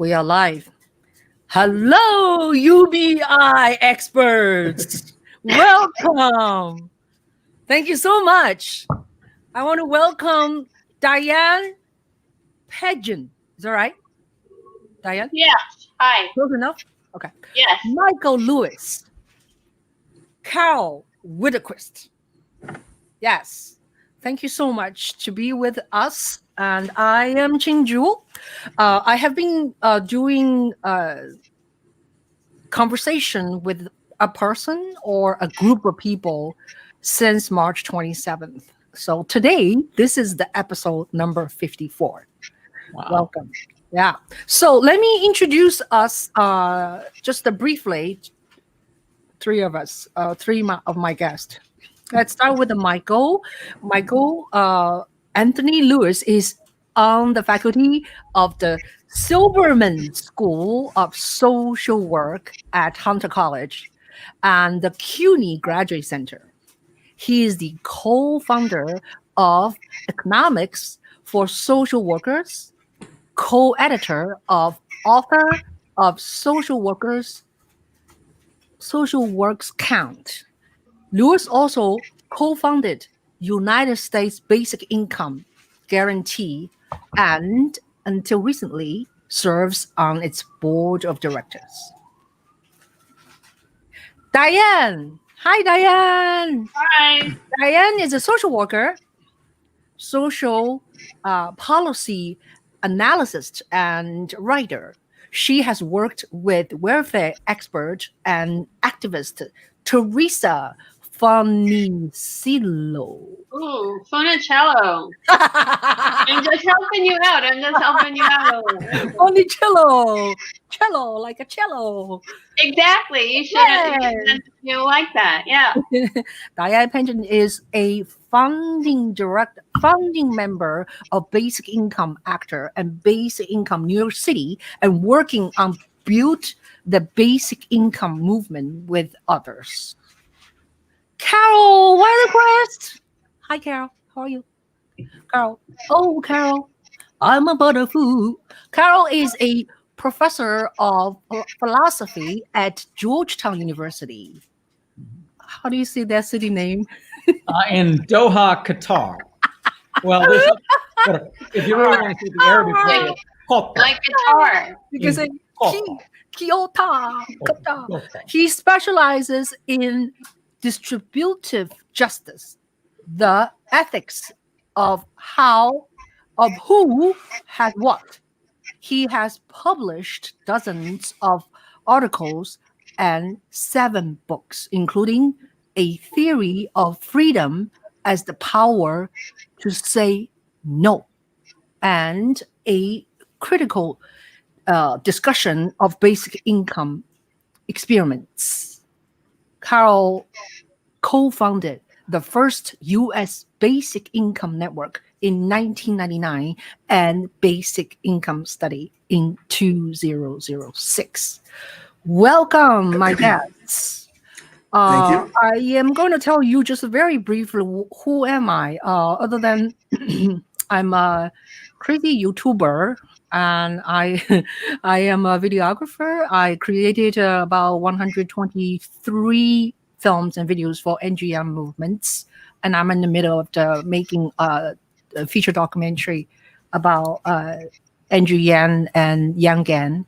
We are live. Hello, UBI experts. Welcome. Thank you so much. I want to welcome Diane Pagen. Is that right? Diane? Yes. Hi. Close enough? Okay. Yes. Michael Lewis. Karl Widerquist. Yes. Thank you so much to be with us. And I am Ching Juhl. I have been doing conversation with a person or a group of people since March 27th. So today, this is the episode number 54. Wow. Welcome. Yeah. So let me introduce us just briefly. Three of us, three of my guests. Let's start with Michael. Michael Anthony Lewis is on the faculty of the Silberman School of Social Work at Hunter College and the CUNY Graduate Center. He is the co-founder of Economics for Social Workers, co-editor of Author of Social Works Count. Lewis also co-founded United States Basic Income Guarantee and, until recently, serves on its board of directors. Diane. Hi, Diane. Hi. Diane is a social worker, social policy analyst, and writer. She has worked with welfare expert and activist Theresa Funiciello. Ooh, Funiciello. I'm just helping you out. Only cello, like a cello. Exactly. You should have. You like that, yeah. Diane Pagen is a founding member of Basic Income Actor and Basic Income New York City, and working on build the basic income movement with others. Karl Widerquist. Hi, Karl. How are you? Karl. Oh, Karl. I'm a butterfly. Karl is a professor of philosophy at Georgetown University. How do you say that city name? In Doha, Qatar. Well, if you really want to see the Arabic way, like Qatar. You can say Kyoto. He specializes in distributive justice, the ethics of who has what. He has published dozens of articles and 7 books, including A Theory of Freedom as the Power to Say No, and a critical discussion of basic income experiments. Karl co-founded the first U.S. Basic Income Network in 1999 and Basic Income Study in 2006. Welcome, my guests. Thank you. I am going to tell you just very briefly who am I, other than I'm a crazy YouTuber, and I am a videographer. I created about 123 films and videos for NGM movements, and I'm in the middle of making a feature documentary about NGN and Yangan.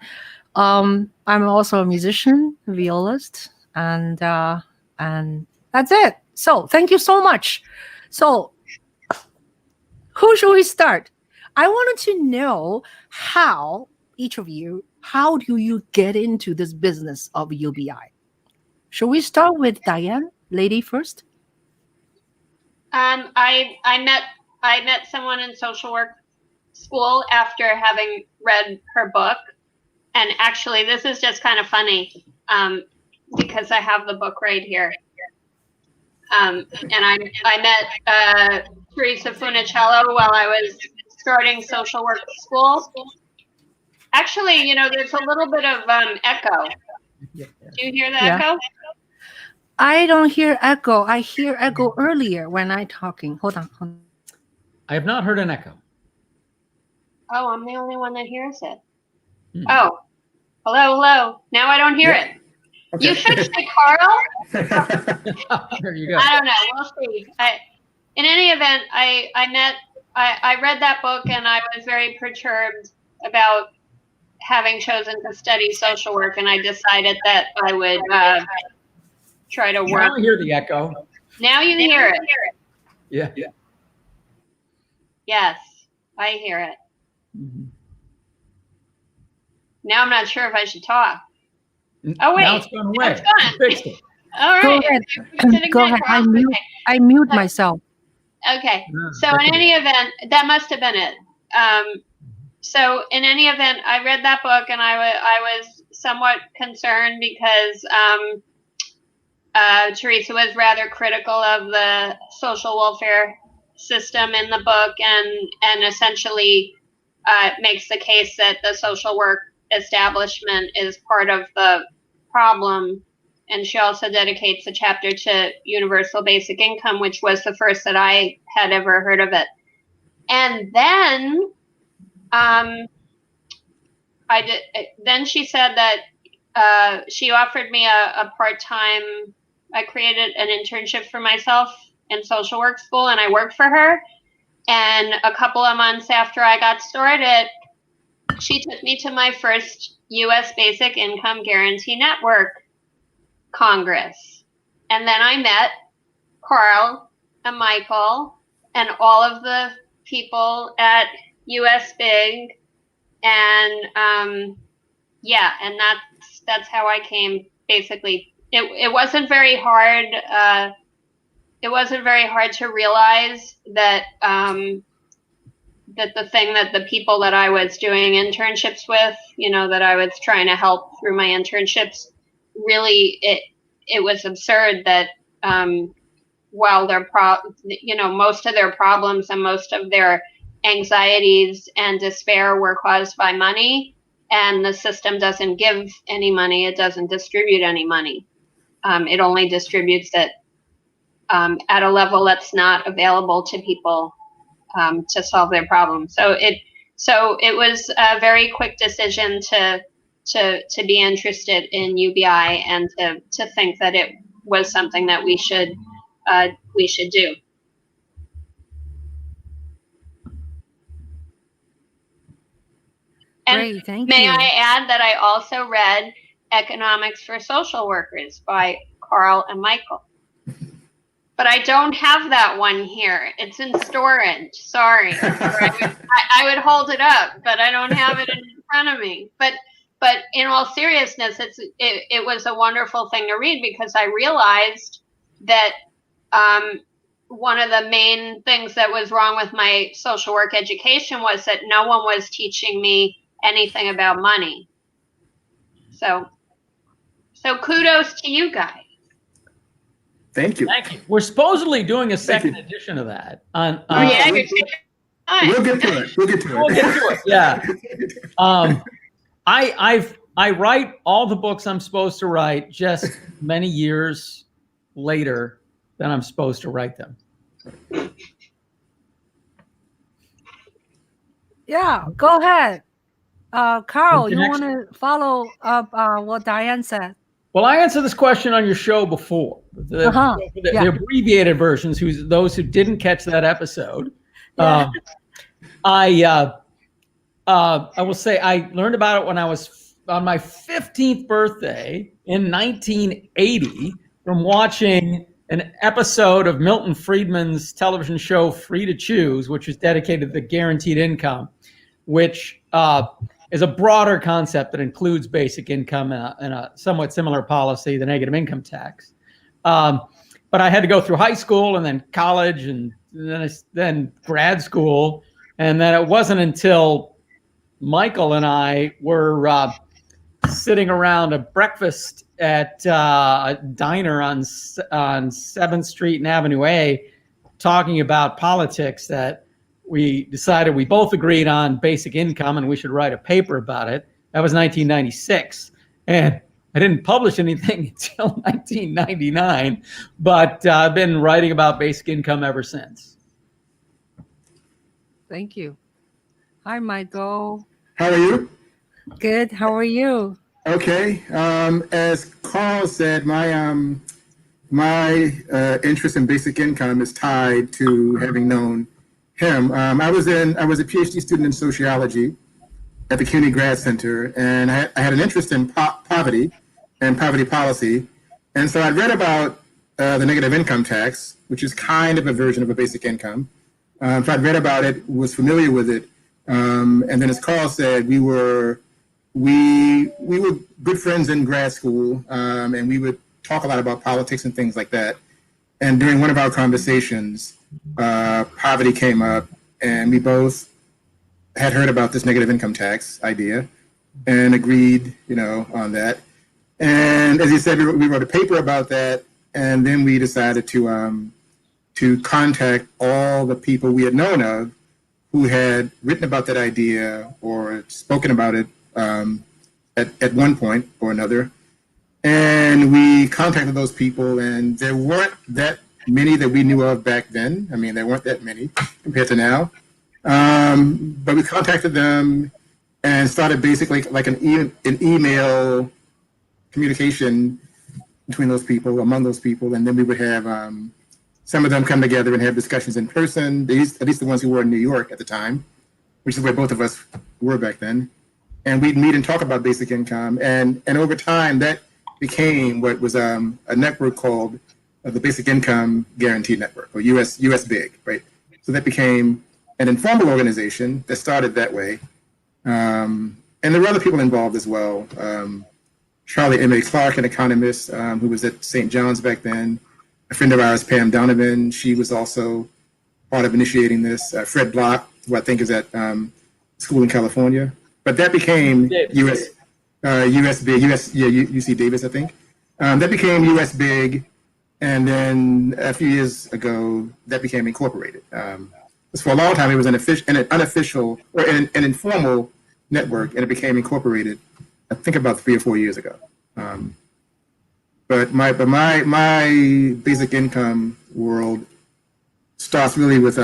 I'm also a musician, violist, and that's it. So thank you so much. So who should we start? I wanted to know how each of you, how do you get into this business of UBI? Should we start with Diane, lady first? I met someone in social work school after having read her book, and actually this is just kind of funny because I have the book right here. And I met Theresa Funiciello while I was starting social work school. Actually, you know, there's a little bit of echo. Do you hear the echo? I don't hear echo. I hear echo earlier when I'm talking. Hold on. I have not heard an echo. Oh, I'm the only one that hears it. Oh, hello. Now I don't hear it. Okay. You fixed it, Karl? There you go. I don't know. We'll see. In any event, I read that book and I was very perturbed about having chosen to study social work, and I decided that I would try to work. Now I hear the echo. Now you hear it. Yeah. Yes, I hear it. Mhm. Now I'm not sure if I should talk. Oh, wait. Now it's gone away. It's gone. You fixed it. All Go right. ahead. Go ahead. I mute myself. Okay. Yeah, So that in could be- any event, that must have been it. So in any event, I read that book and I was somewhat concerned because Theresa was rather critical of the social welfare system in the book, and essentially makes the case that the social work establishment is part of the problem. And she also dedicates a chapter to universal basic income, which was the first that I had ever heard of it. And then then she said that she offered me a part-time, I created an internship for myself in social work school, and I worked for her. And a couple of months after I got started, she took me to my first US Basic Income Guarantee Network Congress. And then I met Karl and Michael and all of the people at USBIG. And and that's how I came. Basically, it wasn't very hard. It wasn't very hard to realize that that the thing that the people that I was doing internships with, that I was trying to help through my internships, really it was absurd that while most of their problems and most of their anxieties and despair were caused by money, and the system doesn't give any money, it doesn't distribute any money. It only distributes it at a level that's not available to people to solve their problems. So it was a very quick decision to be interested in UBI and to think that it was something that we should do. And Great, thank may you. I add that I also read Economics for Social Workers by Karl and Michael. But I don't have that one here. It's in storage. Sorry. I would hold it up, but I don't have it in front of me. But in all seriousness, it was a wonderful thing to read, because I realized that one of the main things that was wrong with my social work education was that no one was teaching me anything about money. So kudos to you guys. Thank you. Thank you. We're supposedly doing a second edition of that. Yeah, we'll get to it. We'll get to it. We'll get to it. Yeah. I write all the books I'm supposed to write just many years later than I'm supposed to write them. Yeah, go ahead. Karl, you Next. want to follow up what Diane said? Well, I answered this question on your show before. The abbreviated versions, those who didn't catch that episode. Yeah. I will say I learned about it when I was on my 15th birthday in 1980 from watching an episode of Milton Friedman's television show Free to Choose, which was dedicated to the guaranteed income, which is a broader concept that includes basic income and a somewhat similar policy, the negative income tax. But I had to go through high school and then college and then grad school. And then it wasn't until Michael and I were sitting around a breakfast at a diner on 7th Street and Avenue A talking about politics that we decided we both agreed on basic income and we should write a paper about it. That was 1996. And I didn't publish anything until 1999, but I've been writing about basic income ever since. Thank you. Hi, Michael. How are you? Good. How are you? Okay. As Karl said, my interest in basic income is tied to having known him. I was a PhD student in sociology at the CUNY Grad Center, and I had an interest in poverty and poverty policy, and so I read about the negative income tax, which is kind of a version of a basic income. So I'd read about it, was familiar with it, and then as Karl said, we were good friends in grad school, and we would talk a lot about politics and things like that. And during one of our conversations, poverty came up, and we both had heard about this negative income tax idea and agreed, on that. And as you said, we wrote a paper about that, and then we decided to contact all the people we had known of who had written about that idea or spoken about it at one point or another. And we contacted those people, and there weren't that many that we knew of back then. I mean, there weren't that many compared to now. But we contacted them and started basically like an email communication between those people, among those people, and then we would have some of them come together and have discussions in person, at least the ones who were in New York at the time, which is where both of us were back then. And we'd meet and talk about basic income. And over time, that became what was a network called the Basic Income Guarantee Network, or USBIG, right? So that became an informal organization that started that way. And there were other people involved as well. Charlie M.A. Clark, an economist who was at St. John's back then. A friend of ours, Pam Donovan, she was also part of initiating this. Fred Block, who I think is at school in California. But that became UC Davis, I think. That became USBIG, and then a few years ago, that became incorporated. For a long time, it was an unofficial or an informal network, and it became incorporated, I think, about 3 or 4 years ago. But my basic income world starts really with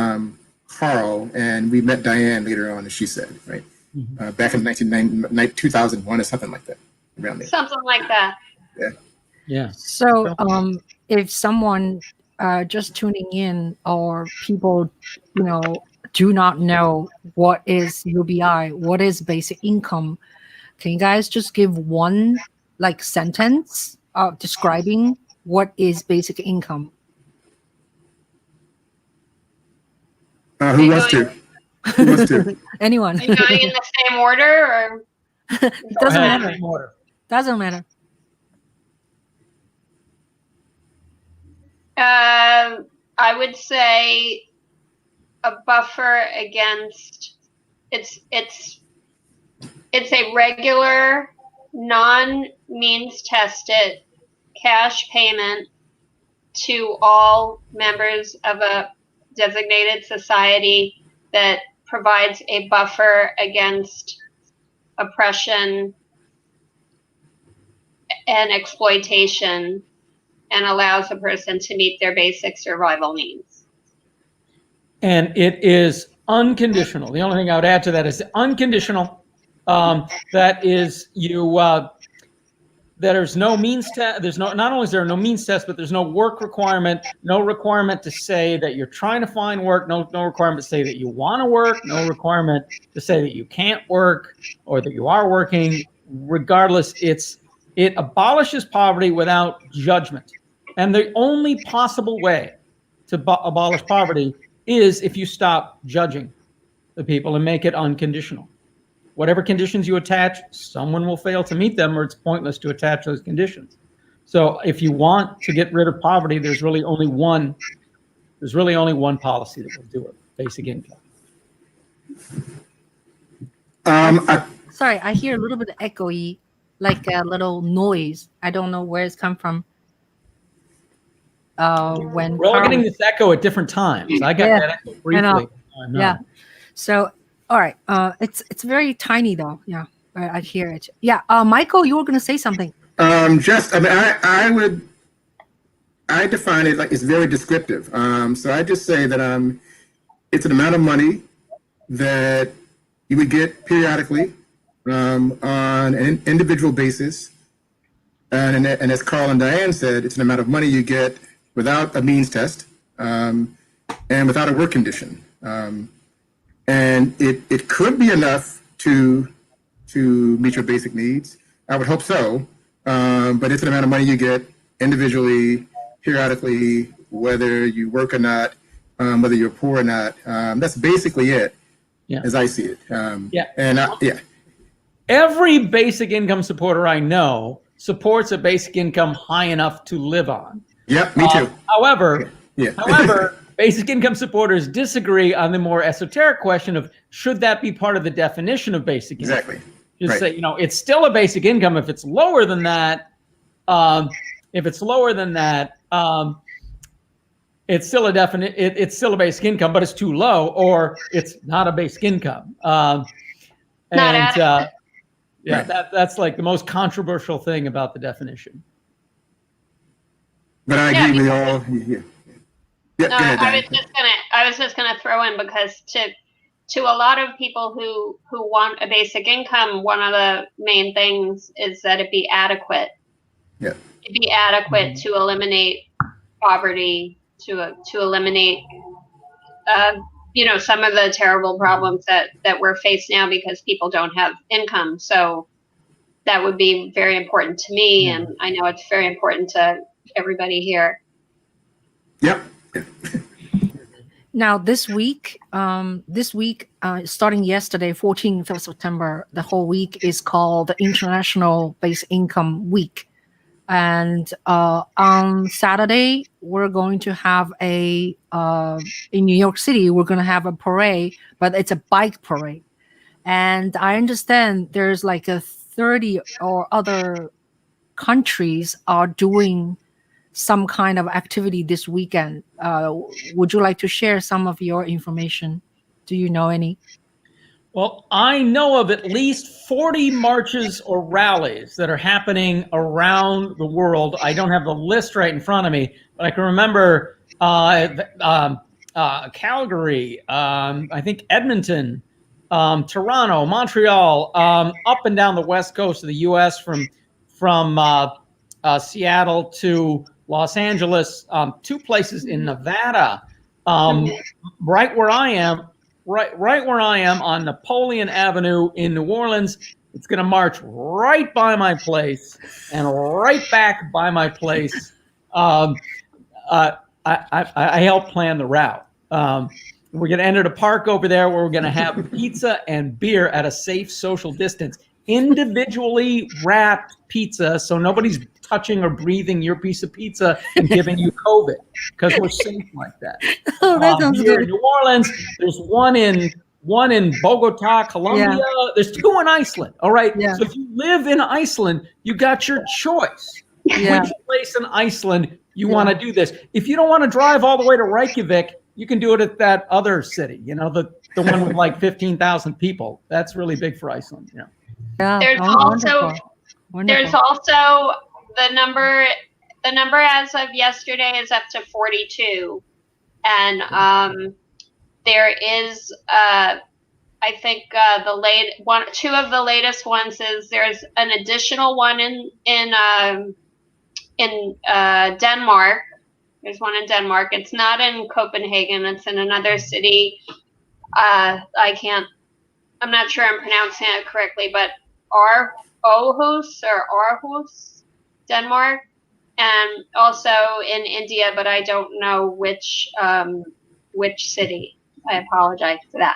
Karl, and we met Diane later on, as she said, right? Back in 2001 or something like that, around there. Something like that. Yeah. So, if someone just tuning in, or people, do not know what is UBI, what is basic income, can you guys just give one sentence describing what is basic income? Who wants to? Who wants to? Anyone? Are you going in the same order, or? It doesn't matter. Doesn't matter. I would say a buffer against it's a regular, non-means tested cash payment to all members of a designated society that provides a buffer against oppression and exploitation and allows a person to meet their basic survival needs. And it is unconditional. The only thing I would add to that is unconditional. That is there's no means test. There's not only is there no means test, but there's no work requirement, no requirement to say that you're trying to find work, no requirement to say that you want to work, no requirement to say that you can't work or that you are working. Regardless, it abolishes poverty without judgment. And the only possible way to abolish poverty is if you stop judging the people and make it unconditional. Whatever conditions you attach, someone will fail to meet them, or it's pointless to attach those conditions. So if you want to get rid of poverty, there's really only one policy that will do it: basic income. Sorry, I hear a little bit echoey, like a little noise. I don't know where it's come from. When we're all getting this echo at different times. I got that echo briefly. I know. Yeah. So, all right. It's very tiny though. Yeah, I hear it. Yeah. Michael, you were going to say something. I define it like it's very descriptive. So I just say that it's an amount of money that you would get periodically, on an individual basis. And as Karl and Diane said, it's an amount of money you get without a means test and without a work condition. And it could be enough to meet your basic needs. I would hope so. But it's an amount of money you get individually, periodically, whether you work or not, whether you're poor or not. That's basically it, as I see it. Every basic income supporter I know supports a basic income high enough to live on. Yeah, me too. However, basic income supporters disagree on the more esoteric question of should that be part of the definition of basic income? Exactly. Just say, it's still a basic income. If it's lower than that, it's still a it's still a basic income, but it's too low, or it's not a basic income. That's like the most controversial thing about the definition. But I agree with all. I was just gonna throw in, because to a lot of people who want a basic income, one of the main things is that it be adequate. Yeah. It be adequate to eliminate poverty, to eliminate some of the terrible problems that we're faced now because people don't have income. So that would be very important to me, and I know it's very important to everybody here. Yep. Now, this week, starting yesterday, 14th of September, the whole week is called the International Basic Income Week. And on Saturday, we're going to have in New York City, we're going to have a parade, but it's a bike parade. And I understand there's like 30 or other countries are doing some kind of activity this weekend. Would you like to share some of your information? Do you know any? Well, I know of at least 40 marches or rallies that are happening around the world. I don't have the list right in front of me, but I can remember Calgary, I think Edmonton, Toronto, Montreal, up and down the west coast of the U.S. from Seattle to Los Angeles, 2 places in Nevada, right where I am on Napoleon Avenue in New Orleans. It's going to march right by my place and right back by my place. I helped plan the route. We're going to enter the park over there where we're going to have pizza and beer at a safe social distance. Individually wrapped pizza, so nobody's touching or breathing your piece of pizza and giving you COVID, because we're safe like that. That sounds here good. in New Orleans, there's one in Bogota, Colombia. Yeah. There's 2 in Iceland. All right. Yeah. So if you live in Iceland, you got your choice. Yeah. Which place in Iceland you want to do this? If you don't want to drive all the way to Reykjavik, you can do it at that other city. The one with like 15,000 people. That's really big for Iceland. Yeah. There's Wonderful. there's also the number as of yesterday is up to 42, and there is I think two of the latest ones is there's an additional one in Denmark. There's one in Denmark. It's not in Copenhagen. It's in another city. I'm not sure I'm pronouncing it correctly, but Aarhus, Denmark, and also in India, but I don't know which city. I apologize for that.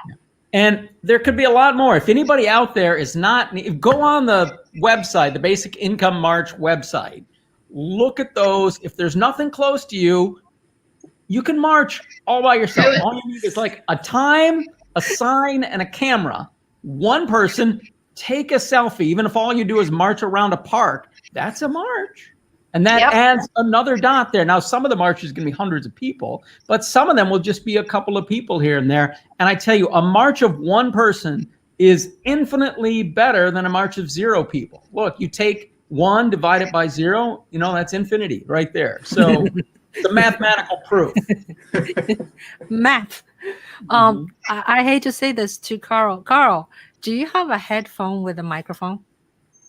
And there could be a lot more. If anybody out there is not, go on the website, the Basic Income March website. Look at those. If there's nothing close to you, you can march all by yourself. All you need is like a time, a sign, and a camera. One person, take a selfie. Even if all you do is march around a park, that's a march. And that adds another dot there. Now, some of the marches are going to be hundreds of people, but some of them will just be a couple of people here and there. And I tell you, a march of one person is infinitely better than a march of 0 people. Look, you take 1, divide it by 0, that's infinity right there. So it's a mathematical proof. Math. I hate to say this to Karl. Karl, Do you have a headphone with a microphone?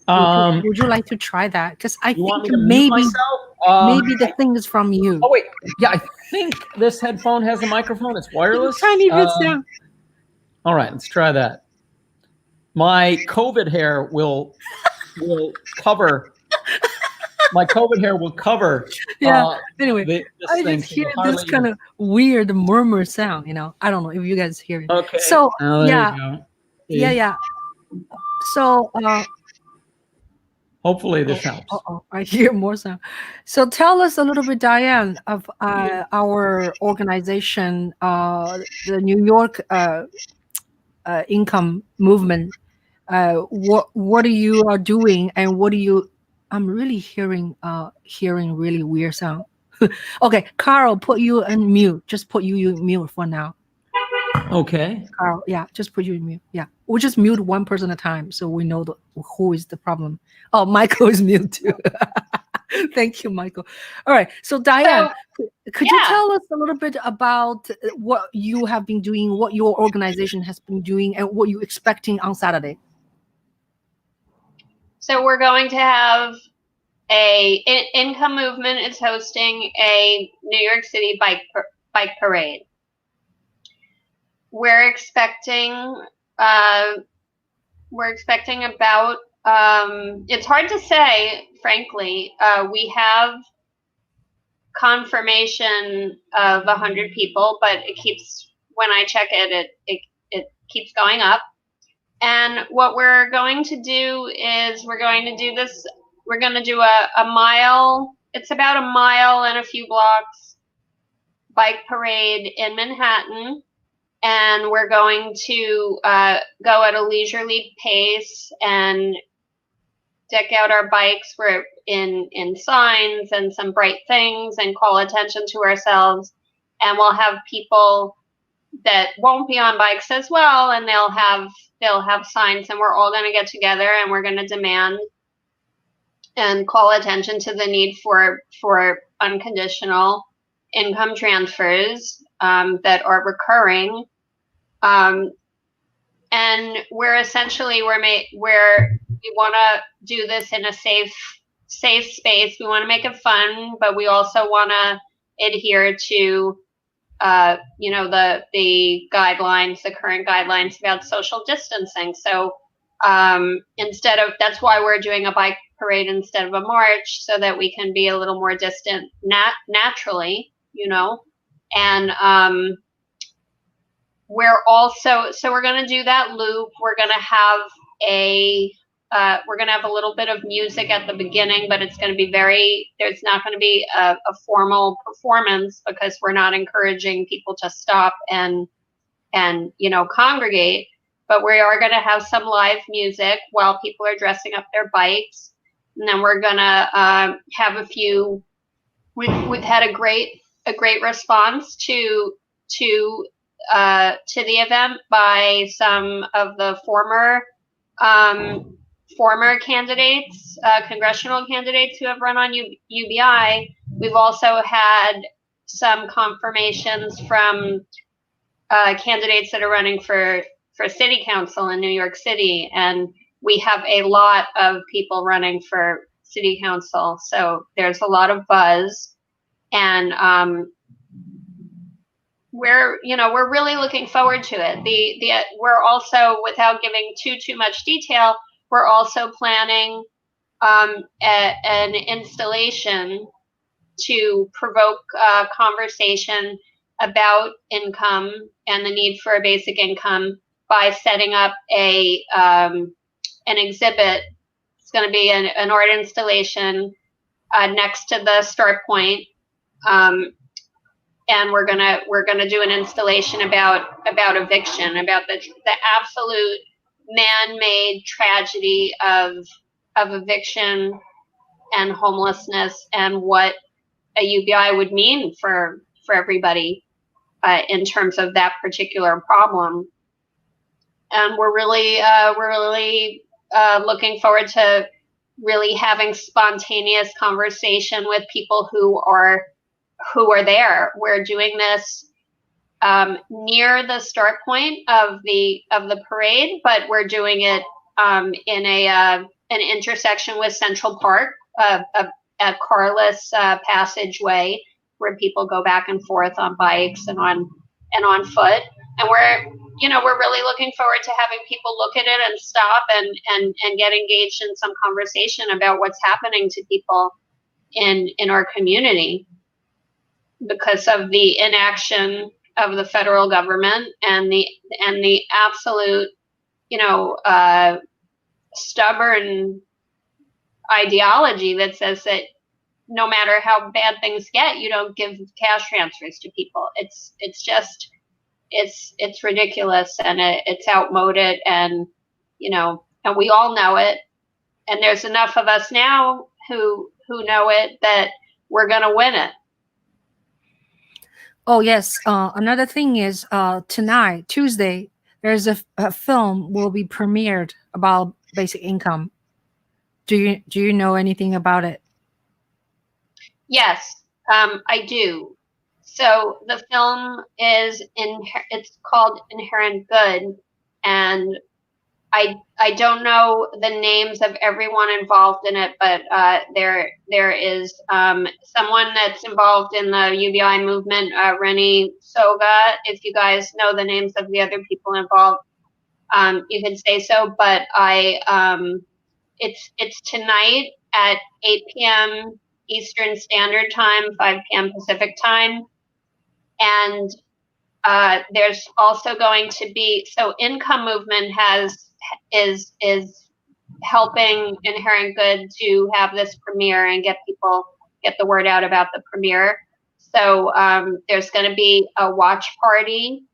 Um, Would you like to try that? Because I you think want me to mute maybe myself? maybe the thing is from you. Oh wait, yeah, I think this headphone has a microphone. It's wireless. Tiny bit sound. All right, let's try that. My COVID hair will cover. My COVID hair will cover. Yeah. Anyway, this I thing, just so hear you'll this hardly kind even- of weird murmur sound. You know, I don't know if you guys hear it. Okay. So Oh, there yeah, you go. yeah, See? yeah. So Hopefully this helps. I hear more sound. So tell us a little bit, Diane, of our organization, the New York income movement. What are you are doing, and what do you? I'm really hearing really weird sound. Okay, Karl, put you in mute. Just put you in mute for now. Okay. Karl, yeah, just put you in mute. Yeah, we'll just mute one person at a time so we know who is the problem. Oh, Michael is mute too. Thank you, Michael. All right, so Diane, could you tell us a little bit about what you have been doing, what your organization has been doing, and what you're expecting on Saturday? So we're going to have Income Movement is hosting a New York City bike parade. We're expecting about it's hard to say, frankly. We have confirmation of 100 people, but it keeps, when I check it keeps going up. And what we're going to do is we're going to do a mile, it's about a mile and a few blocks bike parade in Manhattan. And we're going to go at a leisurely pace and deck out our bikes in signs and some bright things and call attention to ourselves. And we'll have people that won't be on bikes as well, and they'll have signs, and we're all going to get together and we're going to demand and call attention to the need for unconditional income transfers that are recurring. And we're essentially we want to do this in a safe space. We want to make it fun, but we also want to adhere to the guidelines, the current guidelines about social distancing. So that's why we're doing a bike parade instead of a march, so that we can be a little more distant naturally, and we're going to do that loop. We're going to have a little bit of music at the beginning, but it's going to be there's not going to be a formal performance, because we're not encouraging people to stop and congregate. But we are going to have some live music while people are dressing up their bikes. And then we're going to have a few, we've had a great response to the event by some of the former candidates, congressional candidates who have run on UBI. We've also had some confirmations from candidates that are running for city council in New York City, and we have a lot of people running for city council. So there's a lot of buzz, and we're really looking forward to it. We're also, without giving too much detail, we're also planning an installation to provoke conversation about income and the need for a basic income by setting up an exhibit. It's going to be an art installation next to the start point. And we're gonna do an installation about eviction, about the absolute man-made tragedy of eviction and homelessness, and what a UBI would mean for everybody in terms of that particular problem. And we're really looking forward to really having spontaneous conversation with people who are there. We're doing this near the start point of the parade, but we're doing it in an intersection with Central Park, a carless passageway where people go back and forth on bikes and on foot. And we're really looking forward to having people look at it and stop and get engaged in some conversation about what's happening to people in our community because of the inaction of the federal government and the absolute, stubborn ideology that says that no matter how bad things get, you don't give cash transfers to people. It's ridiculous, and it's outmoded, and and we all know it. And there's enough of us now who know it that we're going to win it. Oh yes. Another thing is tonight, Tuesday, there's a film will be premiered about basic income. Do you know anything about it? Yes, I do. So the film it's called Inherent Good, and I don't know the names of everyone involved in it, but there is someone that's involved in the UBI movement, Rennie Soga. If you guys know the names of the other people involved, you can say so. But it's tonight at 8 p.m. Eastern Standard Time, 5 p.m. Pacific Time, and there's also going to be Income Movement is helping Inherent Good to have this premiere and get the word out about the premiere. So there's going to be a watch party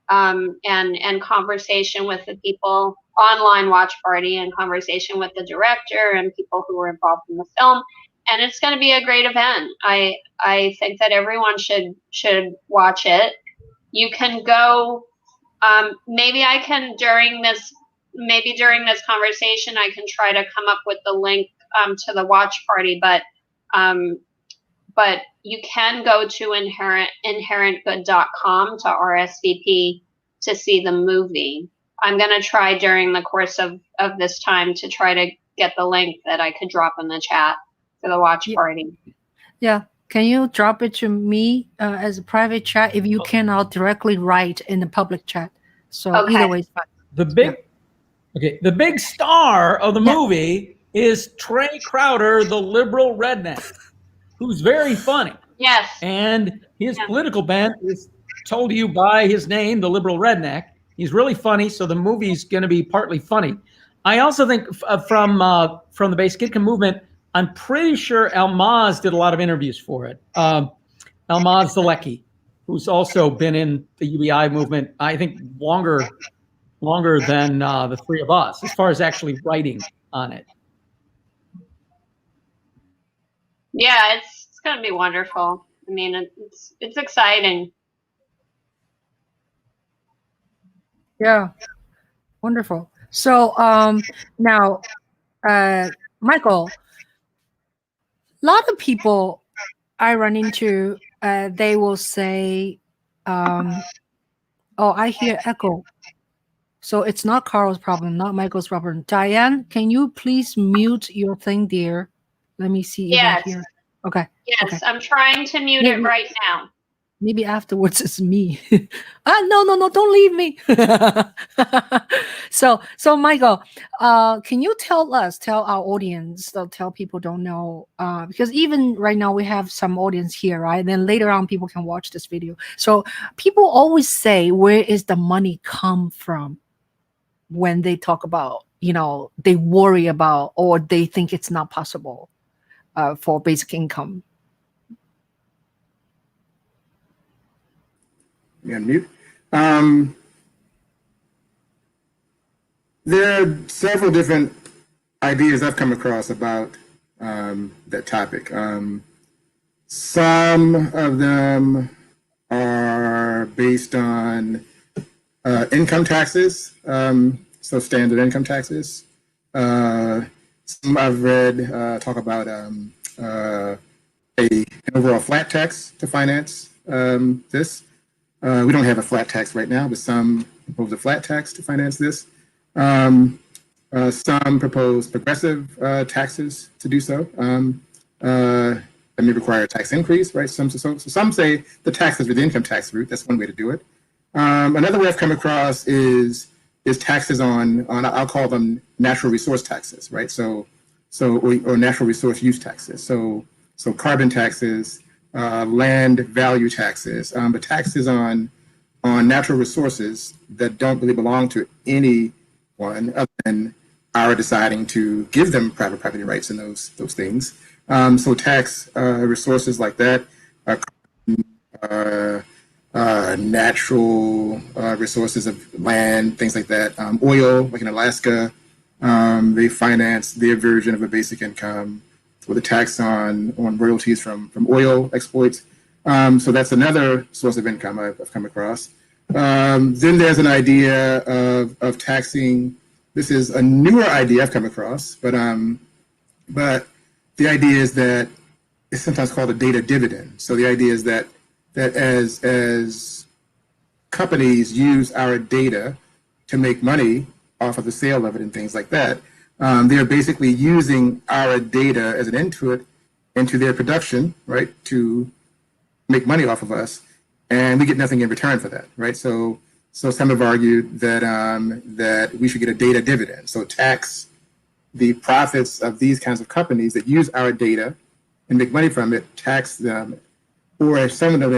and conversation with the people, online watch party and conversation with the director and people who were involved in the film. And it's going to be a great event. I think that everyone should watch it. You can go. Maybe I can during this conversation I can try to come up with the link to the watch party. But you can go to inherentgood.com to RSVP to see the movie. I'm going to try during the course of this time to try to get the link that I could drop in the chat for the watch party. Yeah. Can you drop it to me as a private chat if you cannot directly write in the public chat? So either way is fine. The big star of the movie is Trey Crowder, the liberal redneck, who's very funny. Yes. And his political bent is told you by his name, the liberal redneck. He's really funny, so the movie's going to be partly funny. I also think from the basic income movement, I'm pretty sure Almaz did a lot of interviews for it. Almaz Zalecki, who's also been in the UBI movement, I think longer than the three of us, as far as actually writing on it. Yeah, it's going to be wonderful. I mean, it's exciting. Yeah, wonderful. So now, Michael, a lot of people I run into, they will say, oh, I hear echo. So it's not Karl's problem, not Michael's problem. Diane, can you please mute your thing, dear? Let me see if I hear. Okay. Yes, okay. I'm trying to mute it right now. Maybe afterwards it's me. No, don't leave me. So Michael, can you tell our audience, tell people don't know, because even right now we have some audience here, right? And then later on people can watch this video. So people always say, where is the money come from when they talk about, they worry about, or they think it's not possible for basic income. Yeah, mute. There are several different ideas I've come across about that topic. Some of them are based on income taxes, so standard income taxes. Some I've read talk about an overall flat tax to finance this. We don't have a flat tax right now, but some propose a flat tax to finance this. Some propose progressive taxes to do so. That may require a tax increase, right? So some say the tax is with the income tax route. That's one way to do it. Another way I've come across is taxes on I'll call them natural resource taxes, right? Or natural resource use taxes. So carbon taxes, land value taxes, but taxes on natural resources that don't really belong to anyone other than our deciding to give them private property rights and those things. So tax resources like that, natural resources of land, things like that. Oil, like in Alaska, they finance their version of a basic income with a tax on royalties from oil exploits. So that's another source of income I've come across. Then there's an idea of taxing. This is a newer idea I've come across, but the idea is that it's sometimes called a data dividend. So the idea is that as companies use our data to make money off of the sale of it and things like that, they're basically using our data as an input into their production, right, to make money off of us, and we get nothing in return for that, right? So some have argued that we should get a data dividend, so tax the profits of these kinds of companies that use our data and make money from it, tax them, or some don't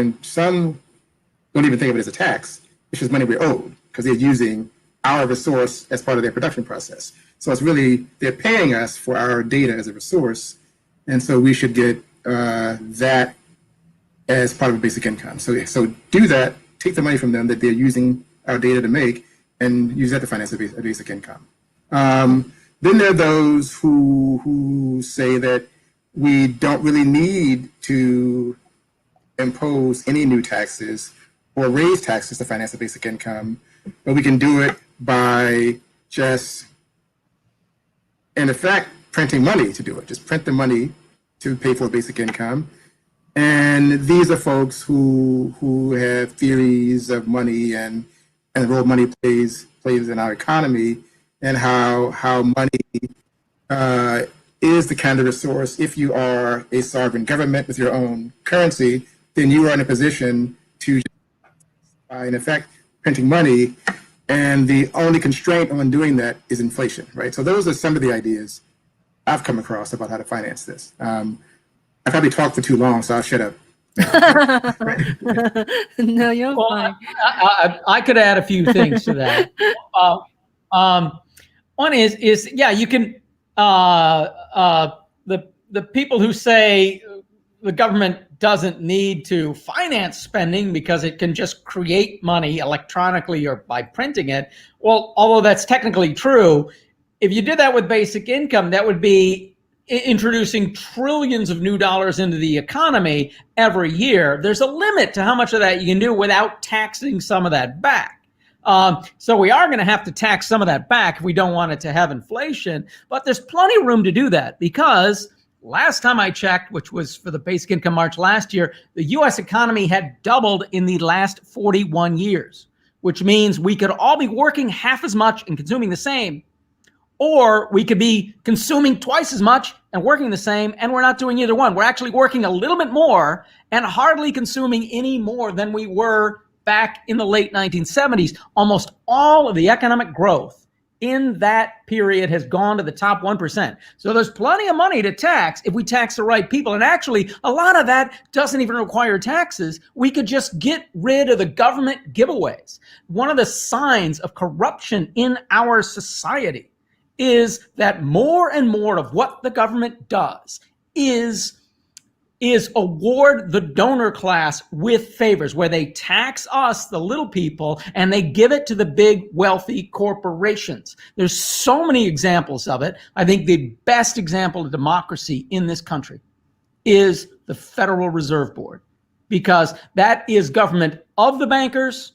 even think of it as a tax. It's just money we're owed because they're using our resource as part of their production process. So it's really, they're paying us for our data as a resource, and so we should get that as part of a basic income. So do that, take the money from them that they're using our data to make, and use that to finance a basic income. Then there are those who say that we don't really need to impose any new taxes or raise taxes to finance a basic income, but we can do it by just, in effect, printing money to do it. Just print the money to pay for a basic income. And these are folks who have theories of money and the role money plays in our economy, and how money is the kind of resource. If you are a sovereign government with your own currency, then you are in a position to, in effect, printing money, and the only constraint on doing that is inflation, right? So those are some of the ideas I've come across about how to finance this. I probably talked for too long, so I'll shut up. No, you're Well, fine. I could add a few things to that. One is yeah, you can the people who say the government doesn't need to finance spending because it can just create money electronically or by printing it. Well, although that's technically true, if you did that with basic income, that would be introducing trillions of new dollars into the economy every year. There's a limit to how much of that you can do without taxing some of that back. So we are going to have to tax some of that back if we don't want it to have inflation, but there's plenty of room to do that because last time I checked, which was for the basic income march last year, the US economy had doubled in the last 41 years, which means we could all be working half as much and consuming the same, or we could be consuming twice as much and working the same, and we're not doing either one. We're actually working a little bit more and hardly consuming any more than we were back in the late 1970s. Almost all of the economic growth in that period has gone to the top 1%. So there's plenty of money to tax if we tax the right people. And actually, a lot of that doesn't even require taxes. We could just get rid of the government giveaways. One of the signs of corruption in our society is that more and more of what the government does is award the donor class with favors, where they tax us, the little people, and they give it to the big wealthy corporations. There's so many examples of it. I think the best example of democracy in this country is the Federal Reserve Board, because that is government of the bankers,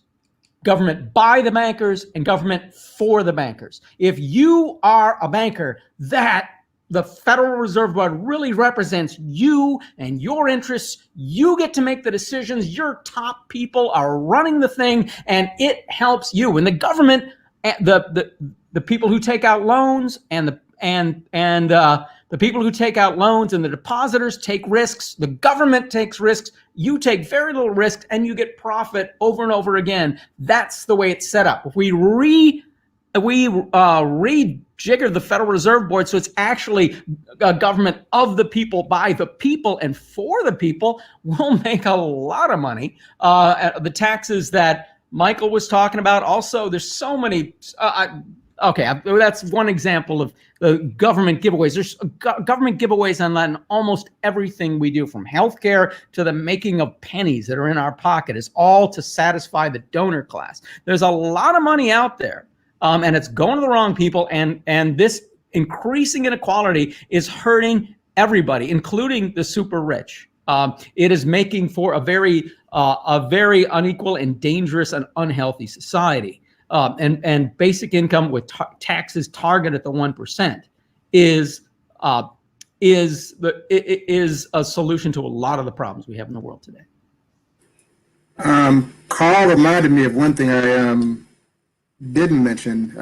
government by the bankers, and government for the bankers. If you are a banker, that the Federal Reserve Board really represents you and your interests. You get to make the decisions. Your top people are running the thing, and it helps you. And the government, the people who take out loans and the people who take out loans and the depositors take risks. The government takes risks. You take very little risk, and you get profit over and over again. That's the way it's set up. If we rejigger the Federal Reserve Board so it's actually a government of the people, by the people, and for the people, we'll make a lot of money. The taxes that Michael was talking about, also, there's so many. That's one example of the government giveaways. There's government giveaways on almost everything we do, from healthcare to the making of pennies that are in our pocket. It's all to satisfy the donor class. There's a lot of money out there. And it's going to the wrong people, and this increasing inequality is hurting everybody, including the super rich. It is making for a very unequal and dangerous and unhealthy society. And basic income with taxes targeted at the 1% is a solution to a lot of the problems we have in the world today. Karl reminded me of one thing I didn't mention,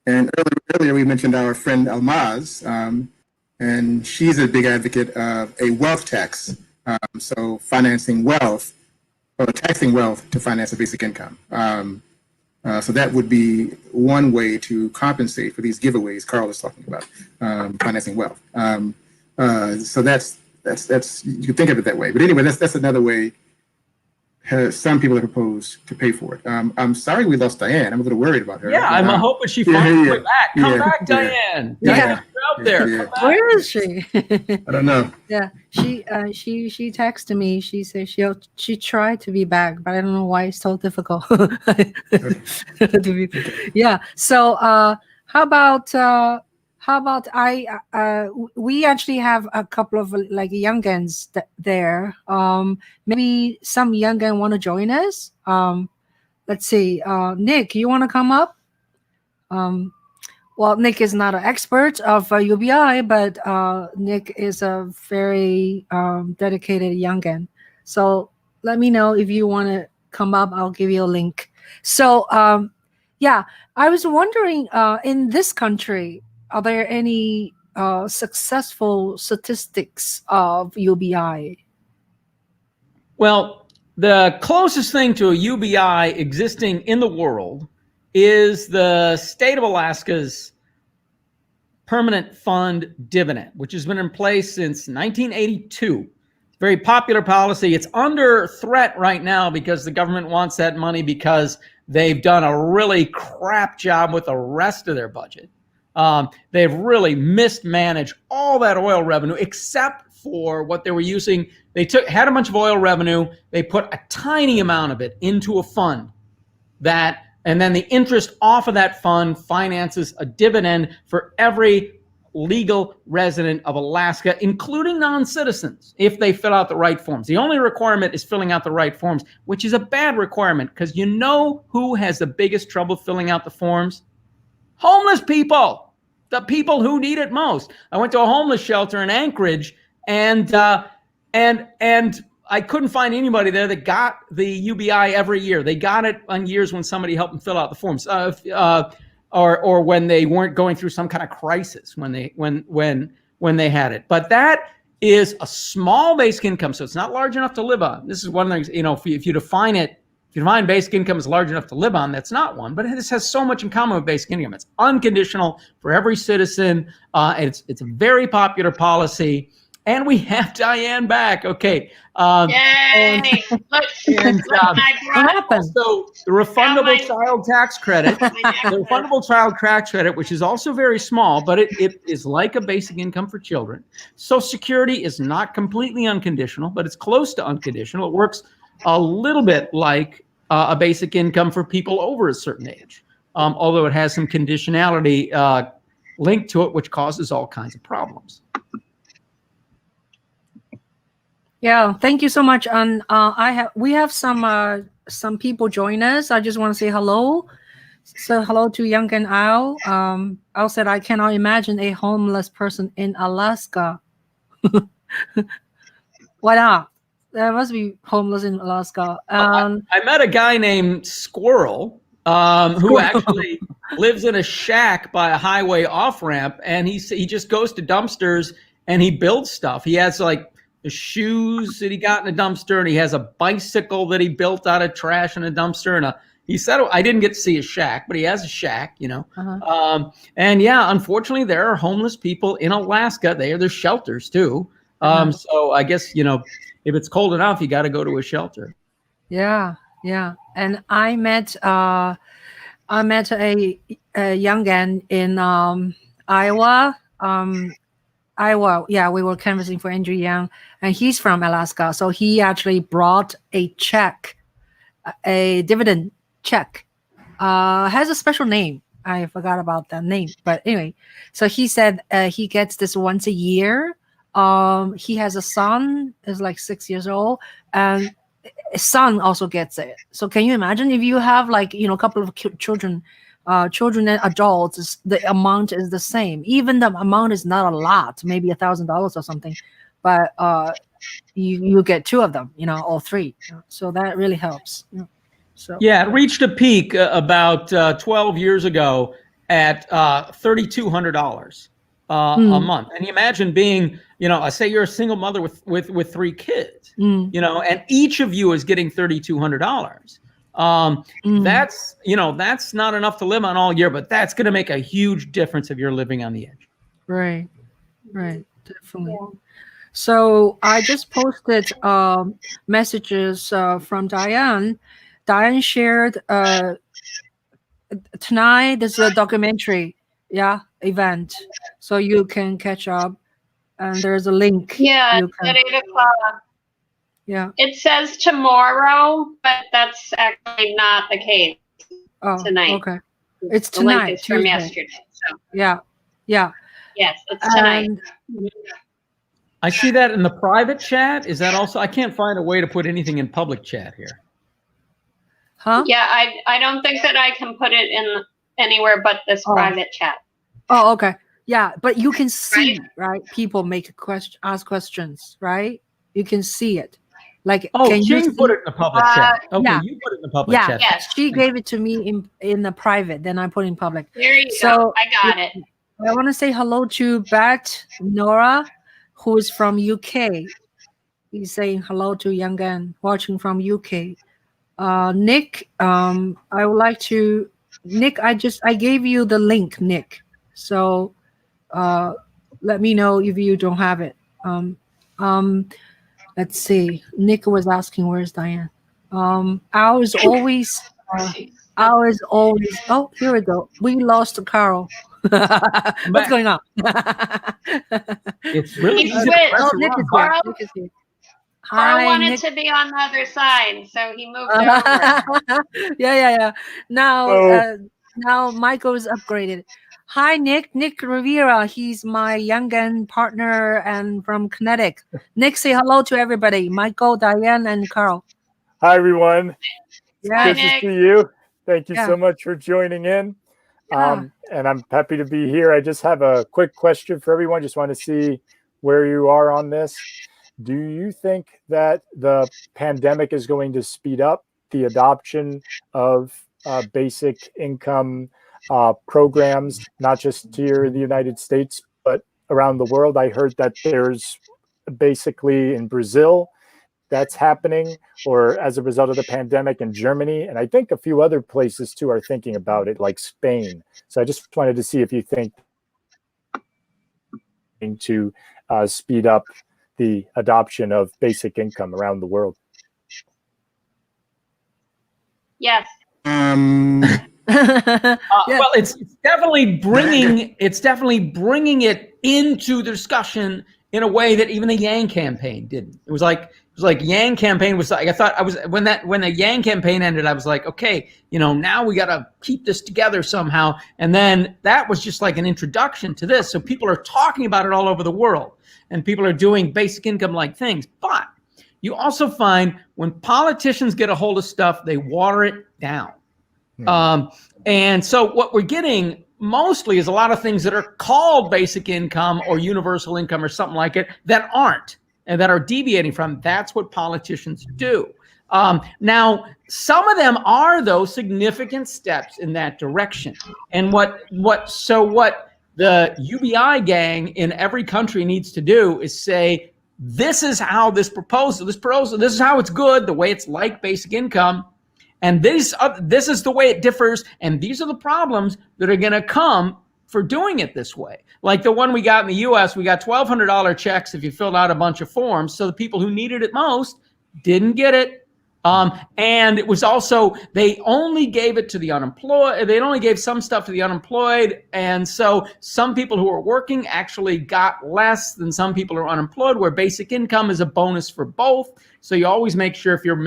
and earlier we mentioned our friend Almaz, and she's a big advocate of a wealth tax, so financing wealth, or taxing wealth to finance a basic income. So that would be one way to compensate for these giveaways Karl is talking about, financing wealth. So that's you can think of it that way. But anyway, that's another way. Some people have proposed to pay for it. I'm sorry we lost Diane. I'm a little worried about her. Yeah, I'm hoping she finds way back. Come back, Diane. Diane, you're out there. Yeah. Where is she? I don't know. Yeah, she texted me. She said she tried to be back, but I don't know why it's so difficult. Yeah. So how about we actually have a couple of like youngins there. Maybe some youngin want to join us. Let's see. Nick, you want to come up? Well, Nick is not an expert of UBI, but Nick is a very dedicated youngin. So let me know if you want to come up. I'll give you a link. So yeah, I was wondering, in this country, are there any successful statistics of UBI? Well, the closest thing to a UBI existing in the world is the state of Alaska's permanent fund dividend, which has been in place since 1982. Very popular policy. It's under threat right now because the government wants that money because they've done a really crap job with the rest of their budget. They've really mismanaged all that oil revenue except for what they were using. They had a bunch of oil revenue. They put a tiny amount of it into a fund and then the interest off of that fund finances a dividend for every legal resident of Alaska, including non-citizens, if they fill out the right forms. The only requirement is filling out the right forms, which is a bad requirement because you know who has the biggest trouble filling out the forms? Homeless people, the people who need it most. I went to a homeless shelter in Anchorage, and I couldn't find anybody there that got the UBI every year. They got it on years when somebody helped them fill out the forms, or when they weren't going through some kind of crisis when they had it. But that is a small basic income, so it's not large enough to live on. This is one of the things, if you define it. If you define basic income as large enough to live on, that's not one. But this has so much in common with basic income. It's unconditional for every citizen. It's a very popular policy. And we have Diane back. Okay. Yay! What happened? So the refundable child tax credit, the refundable child tax credit, which is also very small, but it is like a basic income for children. Social Security is not completely unconditional, but it's close to unconditional. It works a little bit like a basic income for people over a certain age, although it has some conditionality linked to it, which causes all kinds of problems. Yeah, thank you so much. And we have some people join us. I just want to say hello So hello to Young and Al. Al said, I cannot imagine a homeless person in Alaska. Why not? There must be homeless in Alaska. I met a guy named Squirrel, who actually lives in a shack by a highway off-ramp, and he just goes to dumpsters and he builds stuff. He has like the shoes that he got in a dumpster, and he has a bicycle that he built out of trash in a dumpster. And he said, I didn't get to see his shack, but he has a shack, you know. And yeah, unfortunately, there are homeless people in Alaska. There's shelters too. So I guess, you know, if it's cold enough, you got to go to a shelter. Yeah. And I met a young man in Iowa. Iowa, yeah, we were canvassing for Andrew Yang, and he's from Alaska. So he actually brought a check, a dividend check. Has a special name. I forgot about that name, but anyway. So he said he gets this once a year. He has a son, is like 6 years old, and his son also gets it. So can you imagine if you have like, you know, a couple of children and adults, the amount is the same. Even the amount is not a lot, maybe $1,000 or something, but you get two of them, you know, or three. So that really helps. So yeah, it reached a peak about 12 years ago at $3,200 a month. And you imagine being, you know, I say you're a single mother with three kids, you know, and each of you is getting $3,200. That's, you know, that's not enough to live on all year, but that's going to make a huge difference if you're living on the edge. Right, definitely. Yeah. So I just posted messages from Diane. Diane shared tonight there's a documentary, event, so you can catch up, and there's a link. Yeah, at 8 o'clock. Yeah. It says tomorrow, but that's actually not the case. Tonight. Okay. It's the tonight. Link is from yesterday. So. Yeah. Yes, it's tonight. I see that in the private chat. Is that also? I can't find a way to put anything in public chat here. Huh? Yeah, I don't think that I can put it in anywhere but this private chat. Oh, okay. Yeah, but you can see, right? People ask questions, right? You can see it. Like, can Ching you put it in the public chat? Okay, yeah. you put it in the public chat. Yes. She gave it to me in the private, then I put it in public. There you go. I got it. I want to say hello to Bet Nora, who is from UK. He's saying hello to Yangan, watching from UK. Nick, I would like to, Nick, I gave you the link, Nick. So let me know if you don't have it. Let's see. Nick was asking, where's Diane? Al is always, oh, here we go. We lost Karl. What's going on? It's really easy. Nick is here. Karl wanted to be on the other side, so he moved over. Yeah. Now Michael is upgraded. Hi, Nick Rivera. He's my young partner and from Connecticut. Nick, say hello to everybody. Michael, Diane, and Karl. Hi, everyone. Yeah. Good to see you. Thank you so much for joining in. And I'm happy to be here. I just have a quick question for everyone. Just want to see where you are on this. Do you think that the pandemic is going to speed up the adoption of basic income programs, not just here in the United States, but around the world? I heard that there's basically in Brazil that's happening, or as a result of the pandemic in Germany. And I think a few other places too are thinking about it, like Spain. So I just wanted to see if you think to speed up the adoption of basic income around the world. Yes. Well, it's definitely bringing it into the discussion in a way that even the Yang campaign didn't. It was like Yang campaign was like, I thought when the Yang campaign ended, I was like, okay, now we got to keep this together somehow. And then that was just like an introduction to this. So people are talking about it all over the world, and people are doing basic income like things. But you also find when politicians get a hold of stuff, they water it down. And so what we're getting mostly is a lot of things that are called basic income or universal income or something like it that aren't and that are deviating from. That's what politicians do. Now, some of them are, though, significant steps in that direction. And what the UBI gang in every country needs to do is say, this is how this proposal, this is how it's good, the way it's like basic income. And this is the way it differs. And these are the problems that are going to come for doing it this way. Like the one we got in the US, we got $1,200 checks if you filled out a bunch of forms. So the people who needed it most didn't get it. And it was also, they only gave it to the unemployed. They only gave some stuff to the unemployed. And so some people who are working actually got less than some people who are unemployed, where basic income is a bonus for both. So you always make sure if you're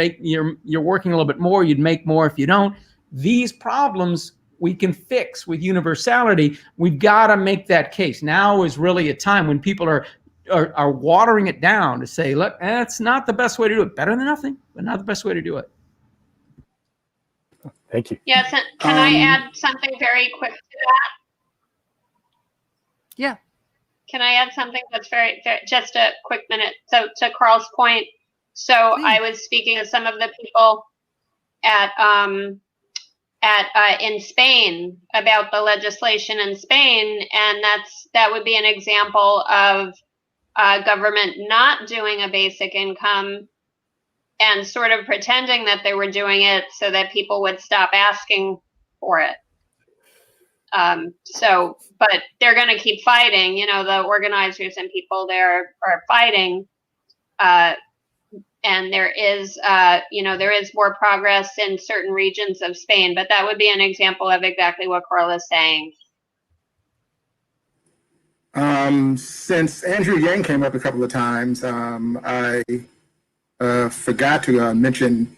working a little bit more, you'd make more if you don't. These problems we can fix with universality. We've got to make that case. Now is really a time when people are watering it down to say, look, it's not the best way to do it. Better than nothing, but not the best way to do it. Thank you. Yes. Can I add something very quick to that? Yeah. Can I add something that's very just a quick minute? So to Karl's point, so Please. I was speaking to some of the people in Spain about the legislation in Spain, and that would be an example of government not doing a basic income and sort of pretending that they were doing it so that people would stop asking for it. But they're going to keep fighting. The organizers and people there are fighting. And there is more progress in certain regions of Spain, but that would be an example of exactly what Karl is saying. Since Andrew Yang came up a couple of times, I forgot to mention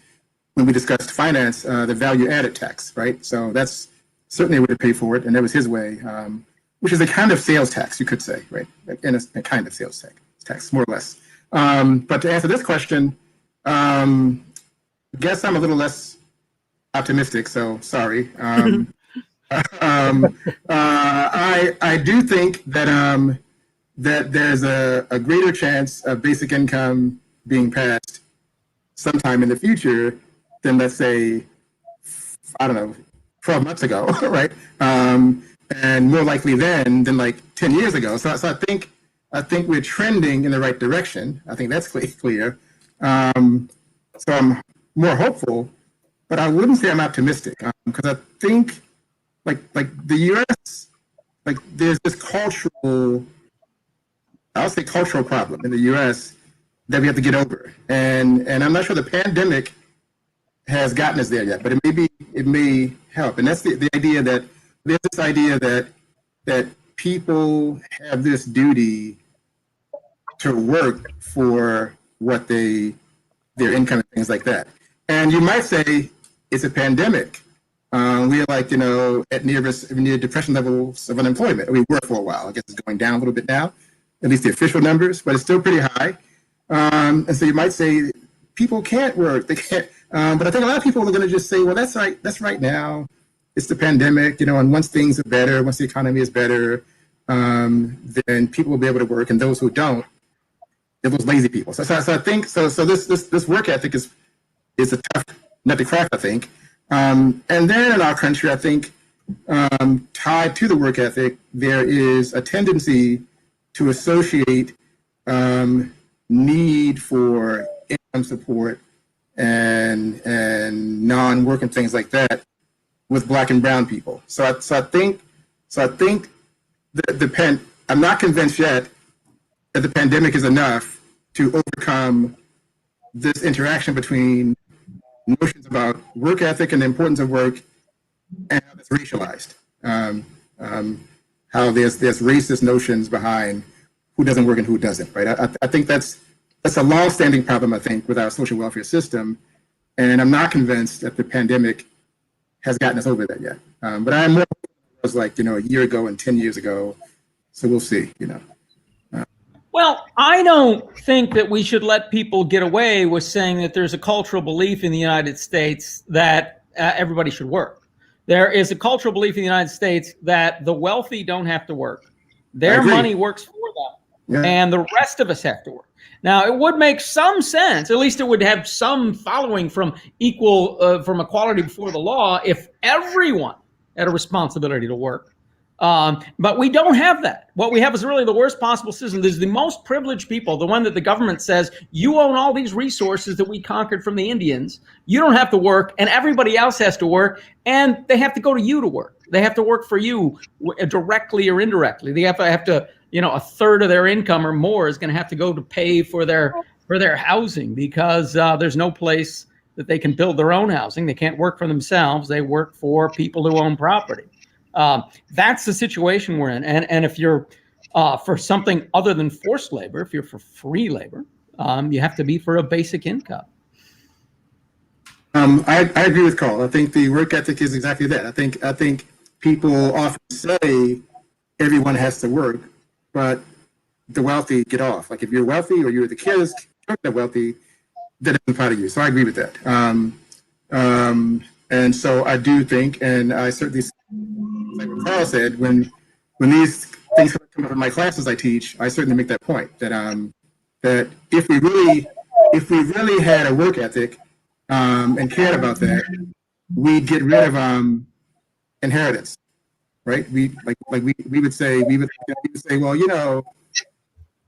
when we discussed finance, the value-added tax, right? So that's certainly a way to pay for it, and that was his way, which is a kind of sales tax, you could say, right? And a kind of sales tax, more or less. But to answer this question, I guess I'm a little less optimistic, so sorry. I do think that that there's a greater chance of basic income being passed sometime in the future than, let's say, 12 months ago, right? And more likely then than like 10 years ago. So I think we're trending in the right direction. I think that's clear. So I'm more hopeful, but I wouldn't say I'm optimistic, because I think like the U.S., like there's this cultural problem in the U.S. that we have to get over, and I'm not sure the pandemic has gotten us there yet, but it may help. And that's the idea that there's this idea that people have this duty to work for what their income and things like that. And you might say it's a pandemic. We're like, at near depression levels of unemployment. We were for a while. I guess it's going down a little bit now, at least the official numbers, but it's still pretty high. And so you might say people can't work. They can't. But I think a lot of people are going to just say, well, that's right. That's right now. It's the pandemic, and once things are better, once the economy is better, then people will be able to work. And those who don't, they're those lazy people. So I think this work ethic is a tough nut to crack, I think. And then in our country, I think tied to the work ethic, there is a tendency to associate need for income support and non-work and things like that with Black and brown people. So I think I'm not convinced yet that the pandemic is enough to overcome this interaction between notions about work ethic and the importance of work and how it's racialized. How there's racist notions behind who doesn't work and who doesn't, right? I think that's a long-standing problem, I think, with our social welfare system. And I'm not convinced that the pandemic has gotten us over that yet. But I am more was like, a year ago and 10 years ago. So we'll see, Well, I don't think that we should let people get away with saying that there's a cultural belief in the United States that everybody should work. There is a cultural belief in the United States that the wealthy don't have to work. Their money works for them, and the rest of us have to work. Now, it would make some sense, at least it would have some following from equality before the law, if everyone had a responsibility to work. But we don't have that. What we have is really the worst possible system. There's the most privileged people, the one that the government says, you own all these resources that we conquered from the Indians. You don't have to work, and everybody else has to work, and they have to go to you to work. They have to work for you directly or indirectly. They have to, a third of their income or more is going to have to go to pay for their housing, because there's no place that they can build their own housing. They can't work for themselves. They work for people who own property. That's the situation we're in. And if you're for something other than forced labor, if you're for free labor, you have to be for a basic income. I agree with Karl. I think the work ethic is exactly that. I think people often say everyone has to work, but the wealthy get off. Like if you're wealthy or you're the kids that wealthy, that doesn't apply to you. So I agree with that. And so I do think, and I certainly, like what Karl said, when these things come up in my classes I teach, I certainly make that point that that if we really had a work ethic and cared about that, we'd get rid of inheritance, right? We would say, well,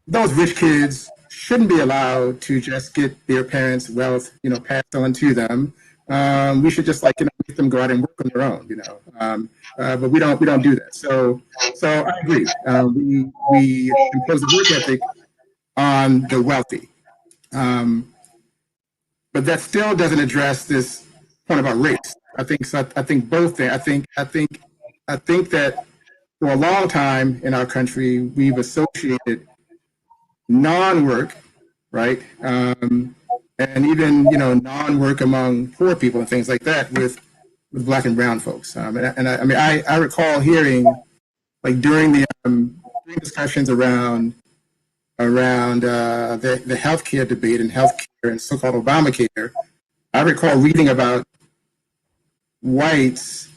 those rich kids shouldn't be allowed to just get their parents' wealth, passed on to them. We should just let them go out and work on their own, but we don't do that. So I agree. We impose a work ethic on the wealthy, but that still doesn't address this point about race. I think both things. I think that for a long time in our country we've associated non-work, right? And even non-work among poor people and things like that with Black and brown folks. I recall hearing, like during the discussions around the healthcare debate and healthcare and so-called Obamacare, I recall reading about whites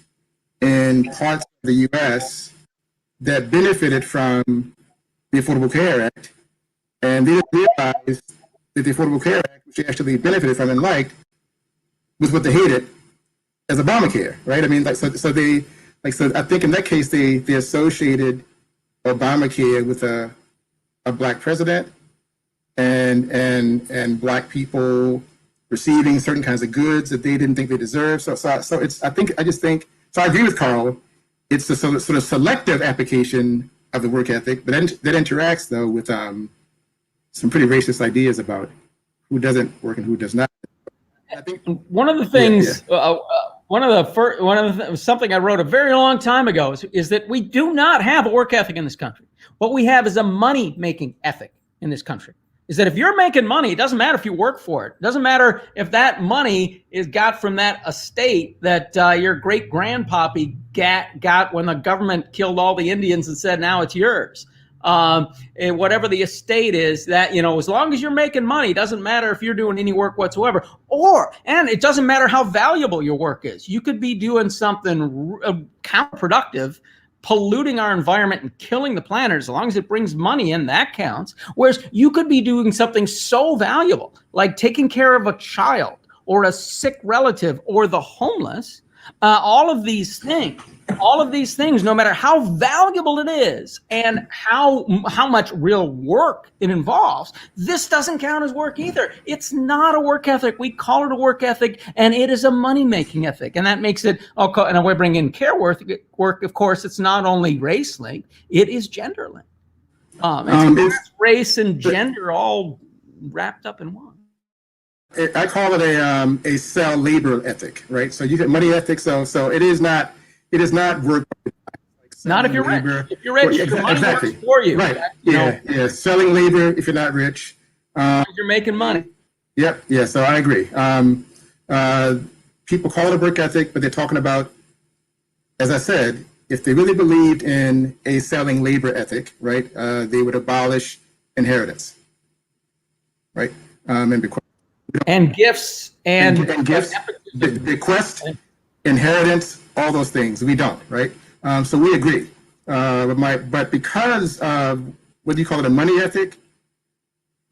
in parts of the U.S. that benefited from the Affordable Care Act, and they didn't realize that the Affordable Care Act, which they actually benefited from and liked, was what they hated as Obamacare, right? I mean, so I think in that case they associated Obamacare with a Black president and Black people receiving certain kinds of goods that they didn't think they deserved. So I agree with Karl. It's the sort of selective application of the work ethic, but that interacts though with some pretty racist ideas about who doesn't work and who does not. I think one of the things, something I wrote a very long time ago is that we do not have a work ethic in this country. What we have is a money-making ethic in this country. Is that if you're making money, it doesn't matter if you work for it. It doesn't matter if that money is got from that estate that your great-grandpappy got when the government killed all the Indians and said, now it's yours. And whatever the estate is, that, as long as you're making money, it doesn't matter if you're doing any work whatsoever. And it doesn't matter how valuable your work is. You could be doing something counterproductive, polluting our environment and killing the planet. As long as it brings money in, that counts. Whereas you could be doing something so valuable, like taking care of a child or a sick relative or the homeless. All of these things, no matter how valuable it is and how much real work it involves, this doesn't count as work either. It's not a work ethic. We call it a work ethic, and it is a money-making ethic. And that makes it, and we bring in care work, of course, it's not only race-linked, it is gender-linked. It's race and gender all wrapped up in one. I call it a cell labor ethic, right? So you get money ethics. So it is not work. Not if you're rich. If you're rich, your money exactly. works for you. Right. Yeah. Selling labor if you're not rich. You're making money. Yep. Yeah. So I agree. People call it a work ethic, but they're talking about, as I said, if they really believed in a selling labor ethic, right, they would abolish inheritance, right? And gifts and gifts, bequest, inheritance, all those things. We don't, right? So we agree. But because of, what do you call it, a money ethic?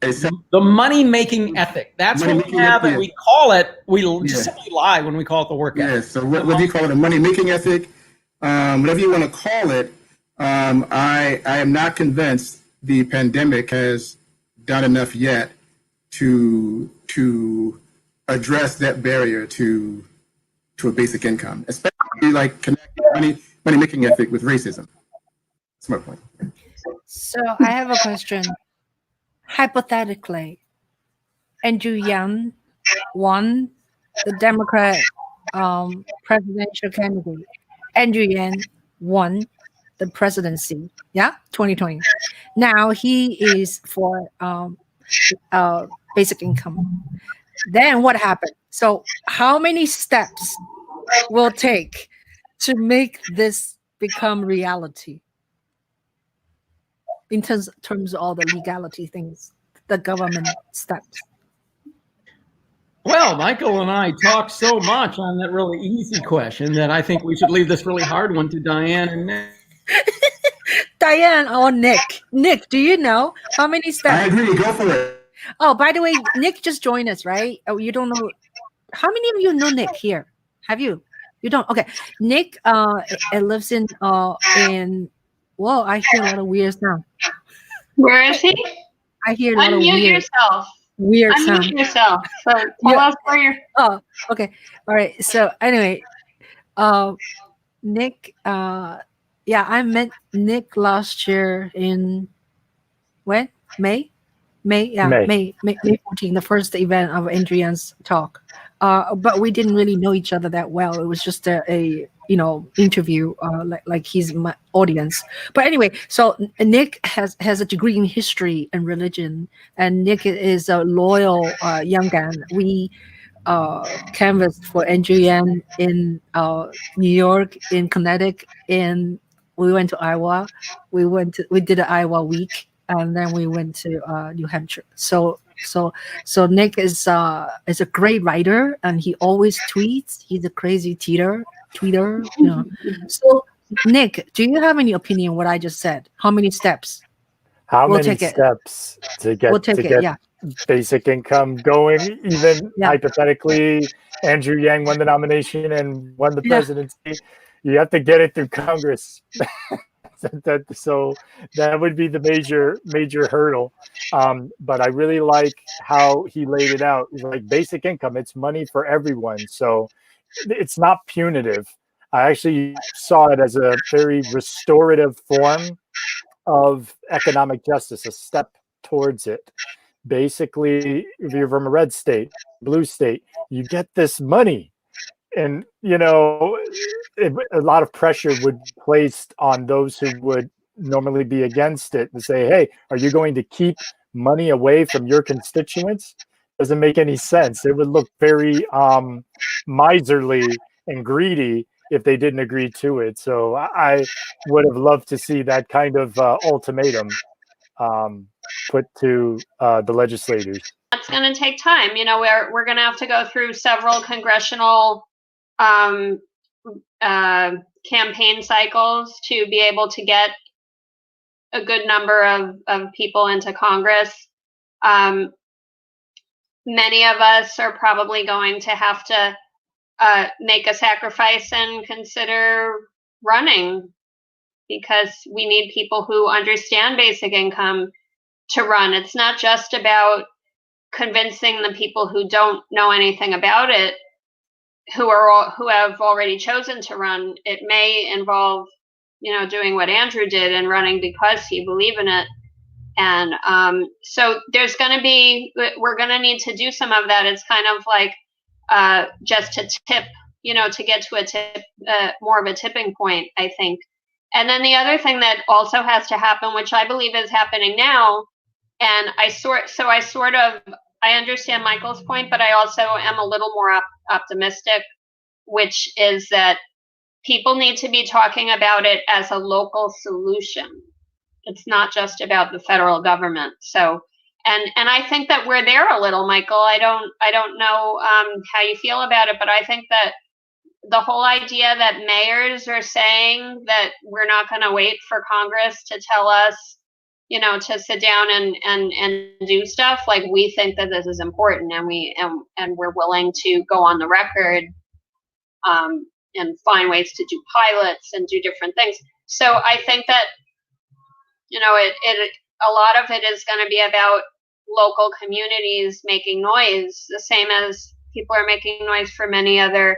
The money-making ethic. That's what we have, and we call it, we just simply lie when we call it the work ethic. Yeah, so what do you call it, a money-making ethic? Whatever you want to call it, I am not convinced the pandemic has done enough yet to address that barrier to a basic income, especially like connecting money-making ethic with racism. That's my point. So I have a question. Hypothetically, Andrew Yang won the Democrat presidential candidate. Andrew Yang won the presidency. Yeah, 2020. Now he is for basic income. Then what happened? So how many steps will it take to make this become reality? In terms of all the legality things, the government steps. Well, Michael and I talked so much on that really easy question that I think we should leave this really hard one to Diane and Nick. Diane or Nick? Nick, do you know how many steps? I agree. Go for it. Oh, by the way, Nick just joined us, right? Oh, you don't know. How many of you know Nick here? Have you? You don't? Okay. Nick lives in well, I hear a lot of weird sound. Where is he? I hear a lot of Unmute yourself. Weird sound. Unmute yourself. So tell us where you're. Oh, okay. All right. So anyway, Nick, yeah, I met Nick last year in when? May? Yeah, May 14, the first event of Adrian's talk. But we didn't really know each other that well. It was just a interview, like he's my audience. But anyway, so Nick has a degree in history and religion, and Nick is a loyal young guy. We canvassed for Andrew Yang in New York, in Connecticut, and we went to Iowa. We did an Iowa week, and then we went to New Hampshire. So Nick is a great writer, and he always tweets. He's a crazy tweeter. So Nick, do you have any opinion what I just said? How many steps? How many steps to get basic income going? Even hypothetically, Andrew Yang won the nomination and won the presidency. You have to get it through Congress. So that would be the major hurdle. But I really like how he laid it out. He's like, basic income, it's money for everyone. So it's not punitive. I actually saw it as a very restorative form of economic justice, a step towards it. Basically, if you're from a red state, blue state, you get this money. And, a lot of pressure would be placed on those who would normally be against it and say, hey, are you going to keep money away from your constituents? Doesn't make any sense. It would look very miserly and greedy if they didn't agree to it. So I would have loved to see that kind of ultimatum put to the legislators. That's going to take time. We're going to have to go through several congressional campaign cycles to be able to get a good number of people into Congress. Many of us are probably going to have to make a sacrifice and consider running, because we need people who understand basic income to run. It's not just about convincing the people who don't know anything about it, who have already chosen to run. It may involve, doing what Andrew did and running because he believed in it. And so we're going to need to do some of that. It's kind of like just to tip, to get to a tip, more of a tipping point, I think. And then the other thing that also has to happen, which I believe is happening now, and I understand Michael's point, but I also am a little more optimistic, which is that people need to be talking about it as a local solution. It's not just about the federal government. So, and I think that we're there a little, Michael. I don't know how you feel about it, but I think that the whole idea that mayors are saying that we're not going to wait for Congress to tell us, you know, to sit down and do stuff. Like, we think that this is important, and we're willing to go on the record and find ways to do pilots and do different things. So I think that, you know, a lot of it is going to be about local communities making noise, the same as people are making noise for many other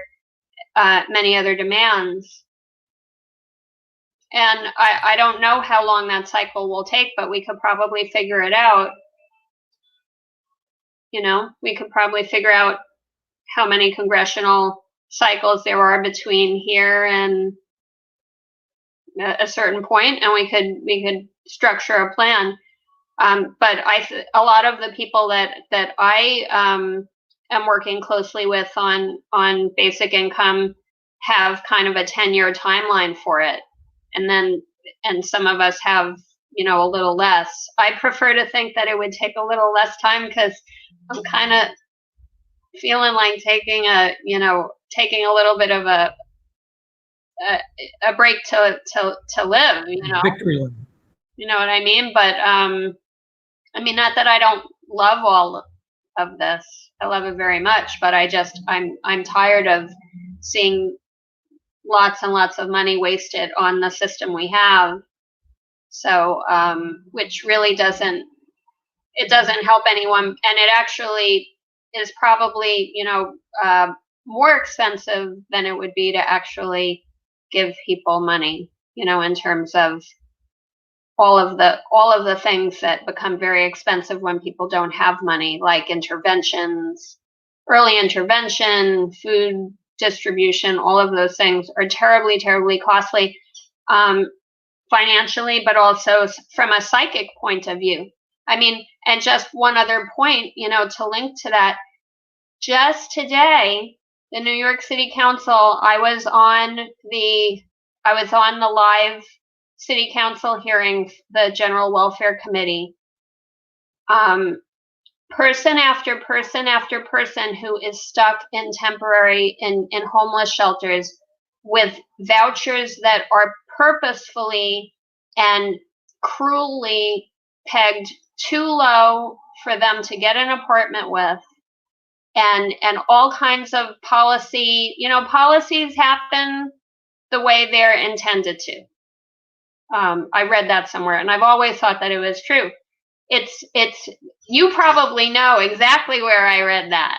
demands. And I don't know how long that cycle will take, but we could probably figure it out. You know, we could probably figure out how many congressional cycles there are between here and a certain point, and we could structure a plan. But a lot of the people that I am working closely with on basic income have kind of a 10-year timeline for it, and some of us have, you know, a little less. I prefer to think that it would take a little less time, because I'm kind of feeling like taking a little bit of a break to live, you know. Victory lane. You know what I mean? But I mean, not that I don't love all of this. I love it very much, but I'm tired of seeing lots and lots of money wasted on the system we have. So, which really doesn't help anyone, and it actually is probably, you know, more expensive than it would be to actually give people money, you know, in terms of all of the things that become very expensive when people don't have money, like interventions, early intervention, food distribution. All of those things are terribly, terribly costly, financially, but also from a psychic point of view. I mean, and just one other point, you know, to link to that, just today, the New York City Council, I was on the live City Council hearing, the General Welfare Committee. Person after person after person who is stuck in temporary in homeless shelters with vouchers that are purposefully and cruelly pegged too low for them to get an apartment with, and all kinds of policy, you know, policies happen the way they're intended to. I read that somewhere, and I've always thought that it was true. It's you probably know exactly where I read that,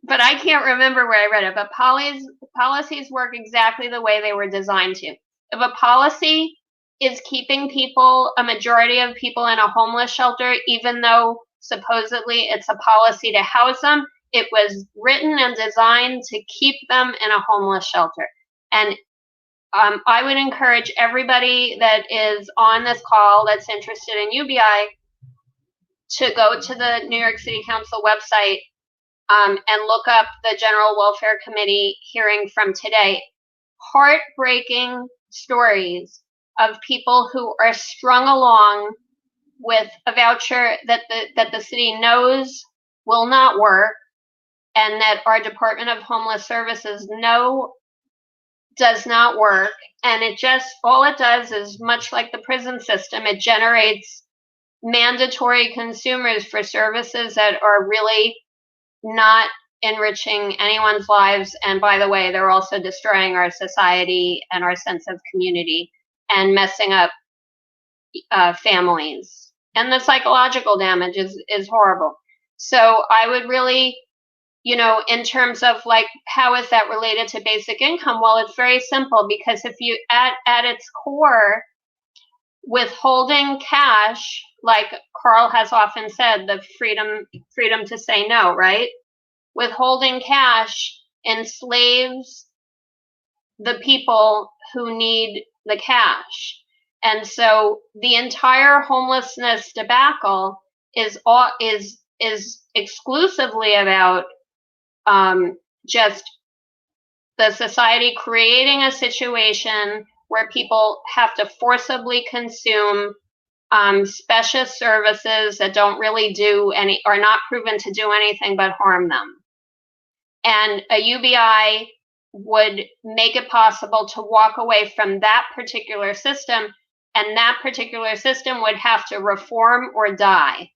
but I can't remember where I read it. But policies work exactly the way they were designed to. If a policy is keeping a majority of people in a homeless shelter, even though supposedly it's a policy to house them, it was written and designed to keep them in a homeless shelter. And I would encourage everybody that is on this call that's interested in UBI to go to the New York City Council website and look up the General Welfare Committee hearing from today. Heartbreaking stories of people who are strung along with a voucher that the city knows will not work, and that our Department of Homeless Services know does not work. And all it does is, much like the prison system, it generates mandatory consumers for services that are really not enriching anyone's lives. And by the way, they're also destroying our society and our sense of community, and messing up families. And the psychological damage is horrible. So I would really, you know, in terms of like, how is that related to basic income? Well, it's very simple, because if you at its core, withholding cash, like Karl has often said, the freedom to say no, right? Withholding cash enslaves the people who need the cash. And so the entire homelessness debacle is exclusively about just the society creating a situation where people have to forcibly consume special services that don't really are not proven to do anything but harm them. And a UBI would make it possible to walk away from that particular system, and that particular system would have to reform or die.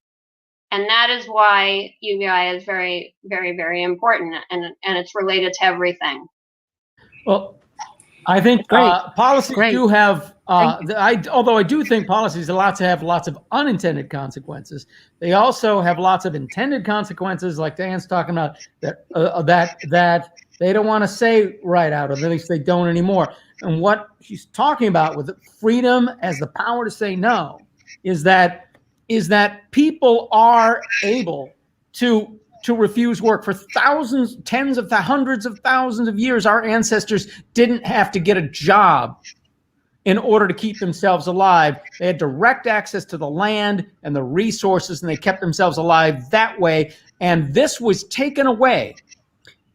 And that is why UBI is very, very, very important, and it's related to everything. Well, I think policies do have, although I do think policies have lots of unintended consequences. They also have lots of intended consequences, like Diane's talking about, that they don't want to say right out, or at least they don't anymore. And what she's talking about with freedom as the power to say no is that people are able to refuse work for thousands, hundreds of thousands of years. Our ancestors didn't have to get a job in order to keep themselves alive. They had direct access to the land and the resources, and they kept themselves alive that way. And this was taken away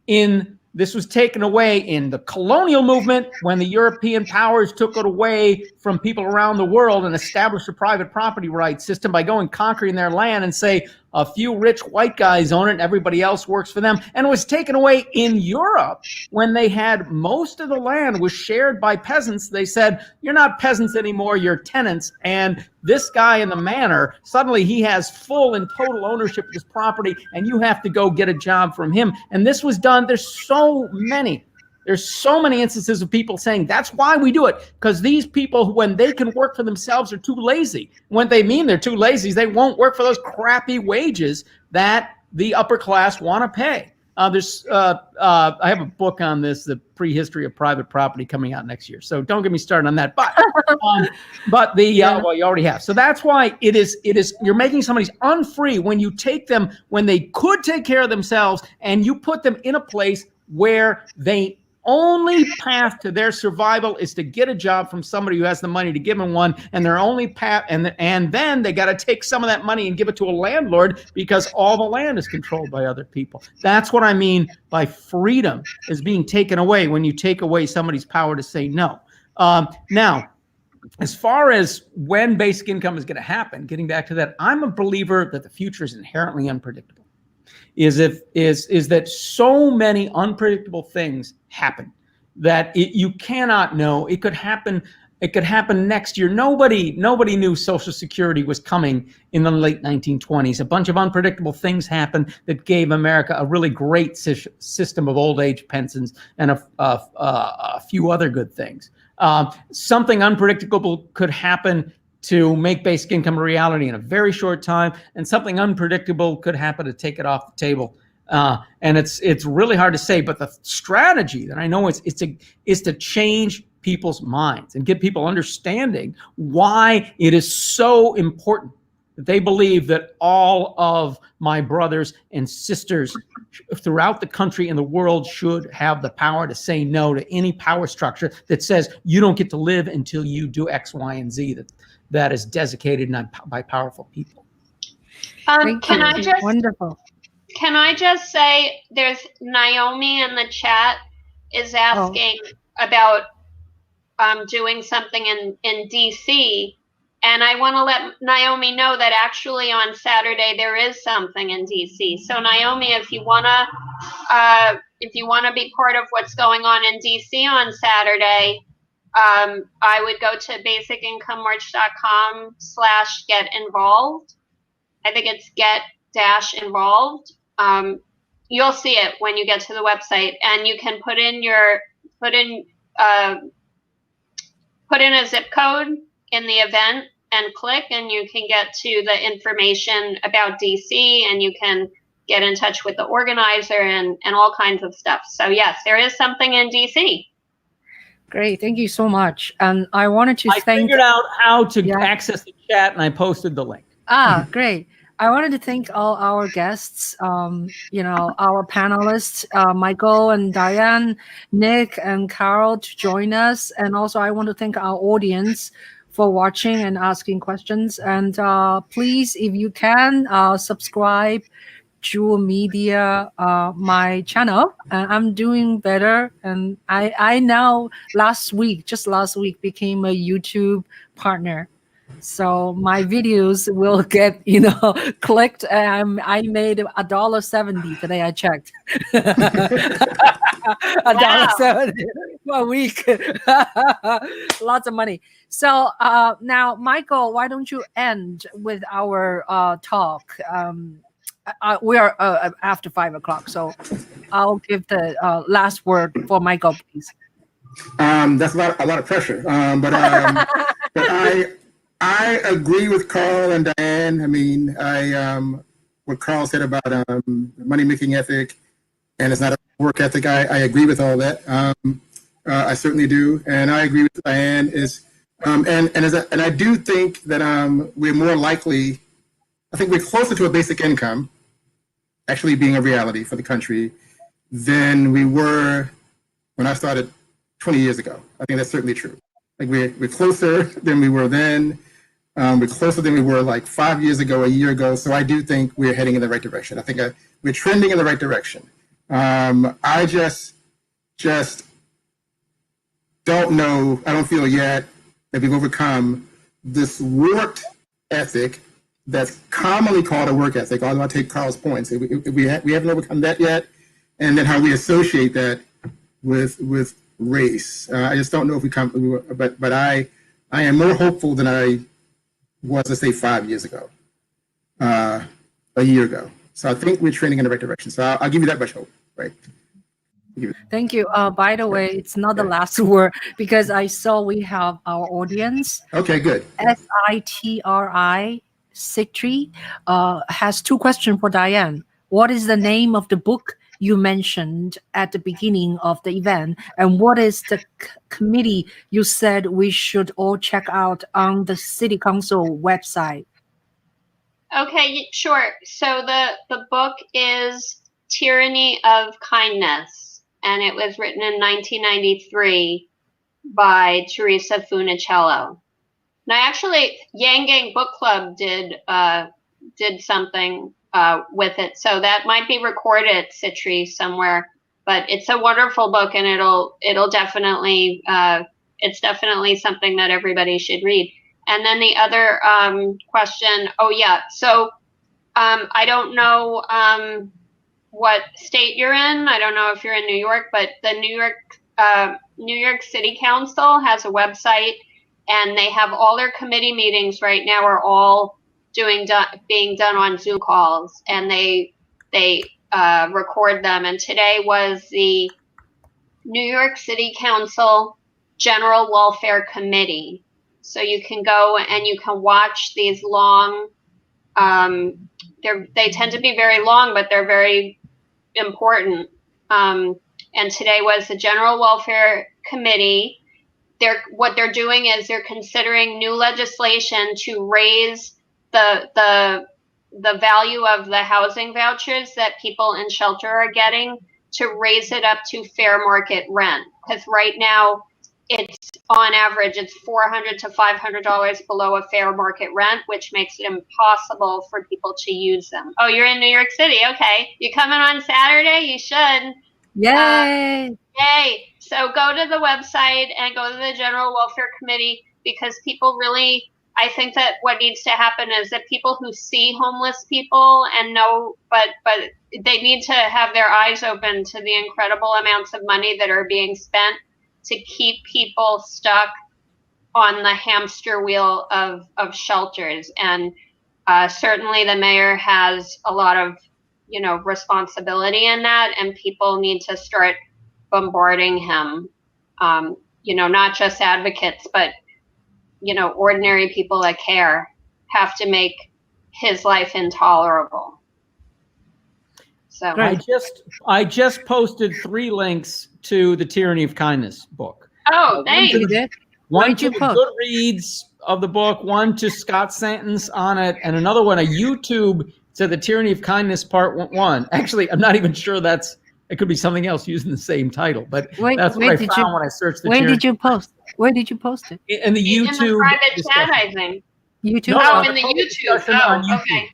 in the colonial movement, when the European powers took it away from people around the world and established a private property rights system by going conquering their land and say a few rich white guys own it and everybody else works for them. And it was taken away in Europe when they had most of the land was shared by peasants. They said, you're not peasants anymore, you're tenants. And this guy in the manor, suddenly he has full and total ownership of this property, and you have to go get a job from him. And this was done. There's so many instances of people saying that's why we do it, because these people, when they can work for themselves, are too lazy. When they mean they're too lazy, they won't work for those crappy wages that the upper class want to pay. I have a book on this, the prehistory of private property, coming out next year. So don't get me started on that. But well, you already have. So that's why it is you're making somebody unfree when you take them when they could take care of themselves, and you put them in a place where they only path to their survival is to get a job from somebody who has the money to give them one, and their only path, and then they got to take some of that money and give it to a landlord, because all the land is controlled by other people. That's what I mean by freedom is being taken away when you take away somebody's power to say no. Now, as far as when basic income is going to happen, getting back to that, I'm a believer that the future is inherently unpredictable. Is that so many unpredictable things happen that you cannot know. It could happen next year. Nobody knew Social Security was coming in the late 1920s. A bunch of unpredictable things happened that gave America a really great system of old age pensions and a few other good things. Something unpredictable could happen to make basic income a reality in a very short time, and something unpredictable could happen to take it off the table. And it's really hard to say, but the strategy that I know is to change people's minds and get people understanding why it is so important that they believe that all of my brothers and sisters throughout the country and the world should have the power to say no to any power structure that says you don't get to live until you do X, Y, and Z that is designated by powerful people. Wonderful. Can I just say, there's Naomi in the chat is asking about doing something in DC, and I want to let Naomi know that actually on Saturday there is something in DC. So Naomi, if you wanna be part of what's going on in DC on Saturday, I would go to basicincome.march.com/get-involved. I think it's get-involved. You'll see it when you get to the website, and you can put in a zip code in the event and click, and you can get to the information about DC, and you can get in touch with the organizer and all kinds of stuff. So yes, there is something in DC. Great, thank you so much. And I wanted to thank. I figured out how to access the chat, and I posted the link. Great. I wanted to thank all our guests, our panelists, Michael and Diane, Nick and Karl, to join us. And also I want to thank our audience for watching and asking questions. And please, if you can, subscribe Juhl Media, my channel. I'm doing better. And I now, just last week, became a YouTube partner. So my videos will get, clicked. I made $1.70 today. I checked. $1.70 a week. Lots of money. So now, Michael, why don't you end with our talk? We are after 5 o'clock, so I'll give the last word for Michael, please. That's a lot of pressure. But I agree with Karl and Diane. I mean, what Karl said about money making ethic, and it's not a work ethic. I agree with all that. I certainly do, and I agree with Diane. And I do think that we're more likely. I think we're closer to a basic income actually being a reality for the country than we were when I started 20 years ago. I think that's certainly true. Like we're closer than we were then. We're closer than we were like 5 years ago, a year ago. So I do think we're heading in the right direction. I think we're trending in the right direction. I just don't know. I don't feel yet that we've overcome this warped ethic that's commonly called a work ethic. Although I take Karl's points, we haven't overcome that yet, and then how we associate that with race. I just don't know if we come. But I am more hopeful than I was, let's say, 5 years ago, a year ago. So I think we're trending in the right direction. So I'll give you that much hope, right? Thank you. By the way, it's not the last word because I saw we have our audience. Okay, good. SITRI Citri has 2 questions for Diane. What is the name of the book you mentioned at the beginning of the event? And what is the committee you said we should all check out on the City Council website? Okay, sure. So the book is Tyranny of Kindness, and it was written in 1993 by Theresa Funiciello. Now, actually, Yang Gang Book Club did something with it, so that might be recorded at Citri somewhere. But it's a wonderful book, and it'll definitely it's definitely something that everybody should read. And then the other question, so I don't know what state you're in. I don't know if you're in New York, but the New York City Council has a website, and they have all their committee meetings right now are all being done on Zoom calls, and they record them. And today was the New York City Council General Welfare Committee. So you can go and you can watch these long. They tend to be very long, but they're very important. And today was the General Welfare Committee. What they're doing is they're considering new legislation to raise the value of the housing vouchers that people in shelter are getting, to raise it up to fair market rent. Because right now, it's on average, it's $400 to $500 below a fair market rent, which makes it impossible for people to use them. Oh, you're in New York City. Okay. You coming on Saturday? You should. Yay! Yay. So go to the website and go to the General Welfare Committee, because people really, I think that what needs to happen is that people who see homeless people and know, but they need to have their eyes open to the incredible amounts of money that are being spent to keep people stuck on the hamster wheel of shelters. And certainly the mayor has a lot of, responsibility in that, and people need to start bombarding him. Not just advocates, but, ordinary people that care have to make his life intolerable. So I just posted 3 links to the Tyranny of Kindness book. Oh, thanks. One to the Goodreads of the book, one to Scott Santon's on it, and another one, a YouTube to the Tyranny of Kindness Part 1. Actually, I'm not even sure it could be something else using the same title, but that's what I found when I searched the Where did you post? Where did you post it? In the YouTube. In the private chat, I think. YouTube? No, in the YouTube. Oh, okay.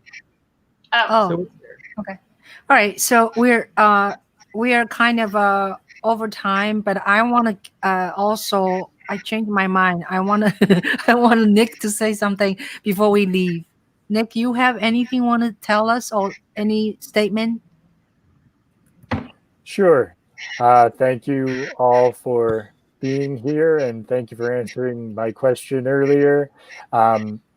Oh, okay. All right. So we are kind of over time, but I want to also I changed my mind. I want to I want Nick to say something before we leave. Nick, you have anything you want to tell us or any statement? Sure. Thank you all for being here, and thank you for answering my question earlier.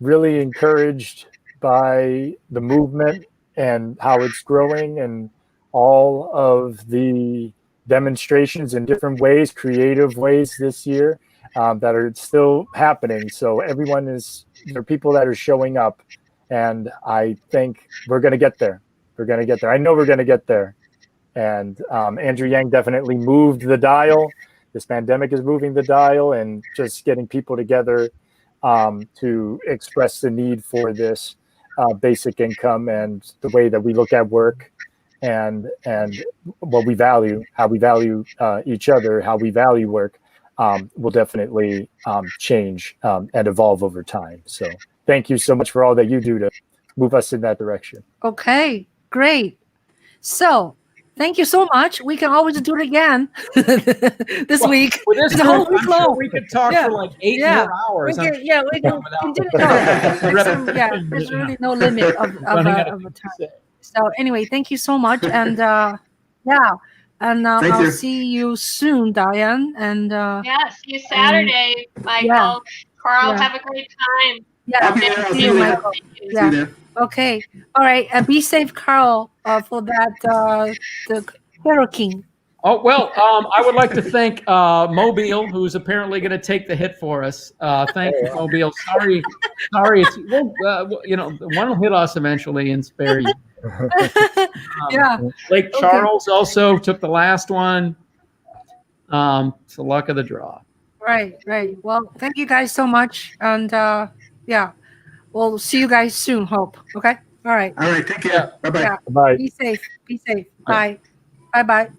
Really encouraged by the movement and how it's growing, and all of the demonstrations in different ways, creative ways this year that are still happening. So there are people that are showing up, and I think we're going to get there. We're going to get there. I know we're going to get there. And Andrew Yang definitely moved the dial. This pandemic is moving the dial, and just getting people together to express the need for this basic income and the way that we look at work and what we value, how we value each other, how we value work will definitely change and evolve over time. So thank you so much for all that you do to move us in that direction. Okay, great. So thank you so much. We can always do it again this week. With this The whole group, week I'm sure long. we could talk Yeah. for like 8 Yeah. more hours. We can continue to talk. There's really no limit of time. So anyway, thank you so much. And I'll see you soon, Diane. And Yeah, see you Saturday, Michael. Karl, have a great time. Yeah, I'll see you, Michael. See you there. Okay. All right. Be safe, Karl, for that the Hero King. Oh, well, I would like to thank Mobile, who's apparently going to take the hit for us. Thank you, Mobile. Sorry. It's, one will hit us eventually and spare you. Lake Charles also took the last one. It's the luck of the draw. Right. Well, thank you guys so much. And we'll see you guys soon, hope. Okay? All right. All right. Take care. Bye-bye. Yeah. Bye. Be safe. Bye. Bye-bye.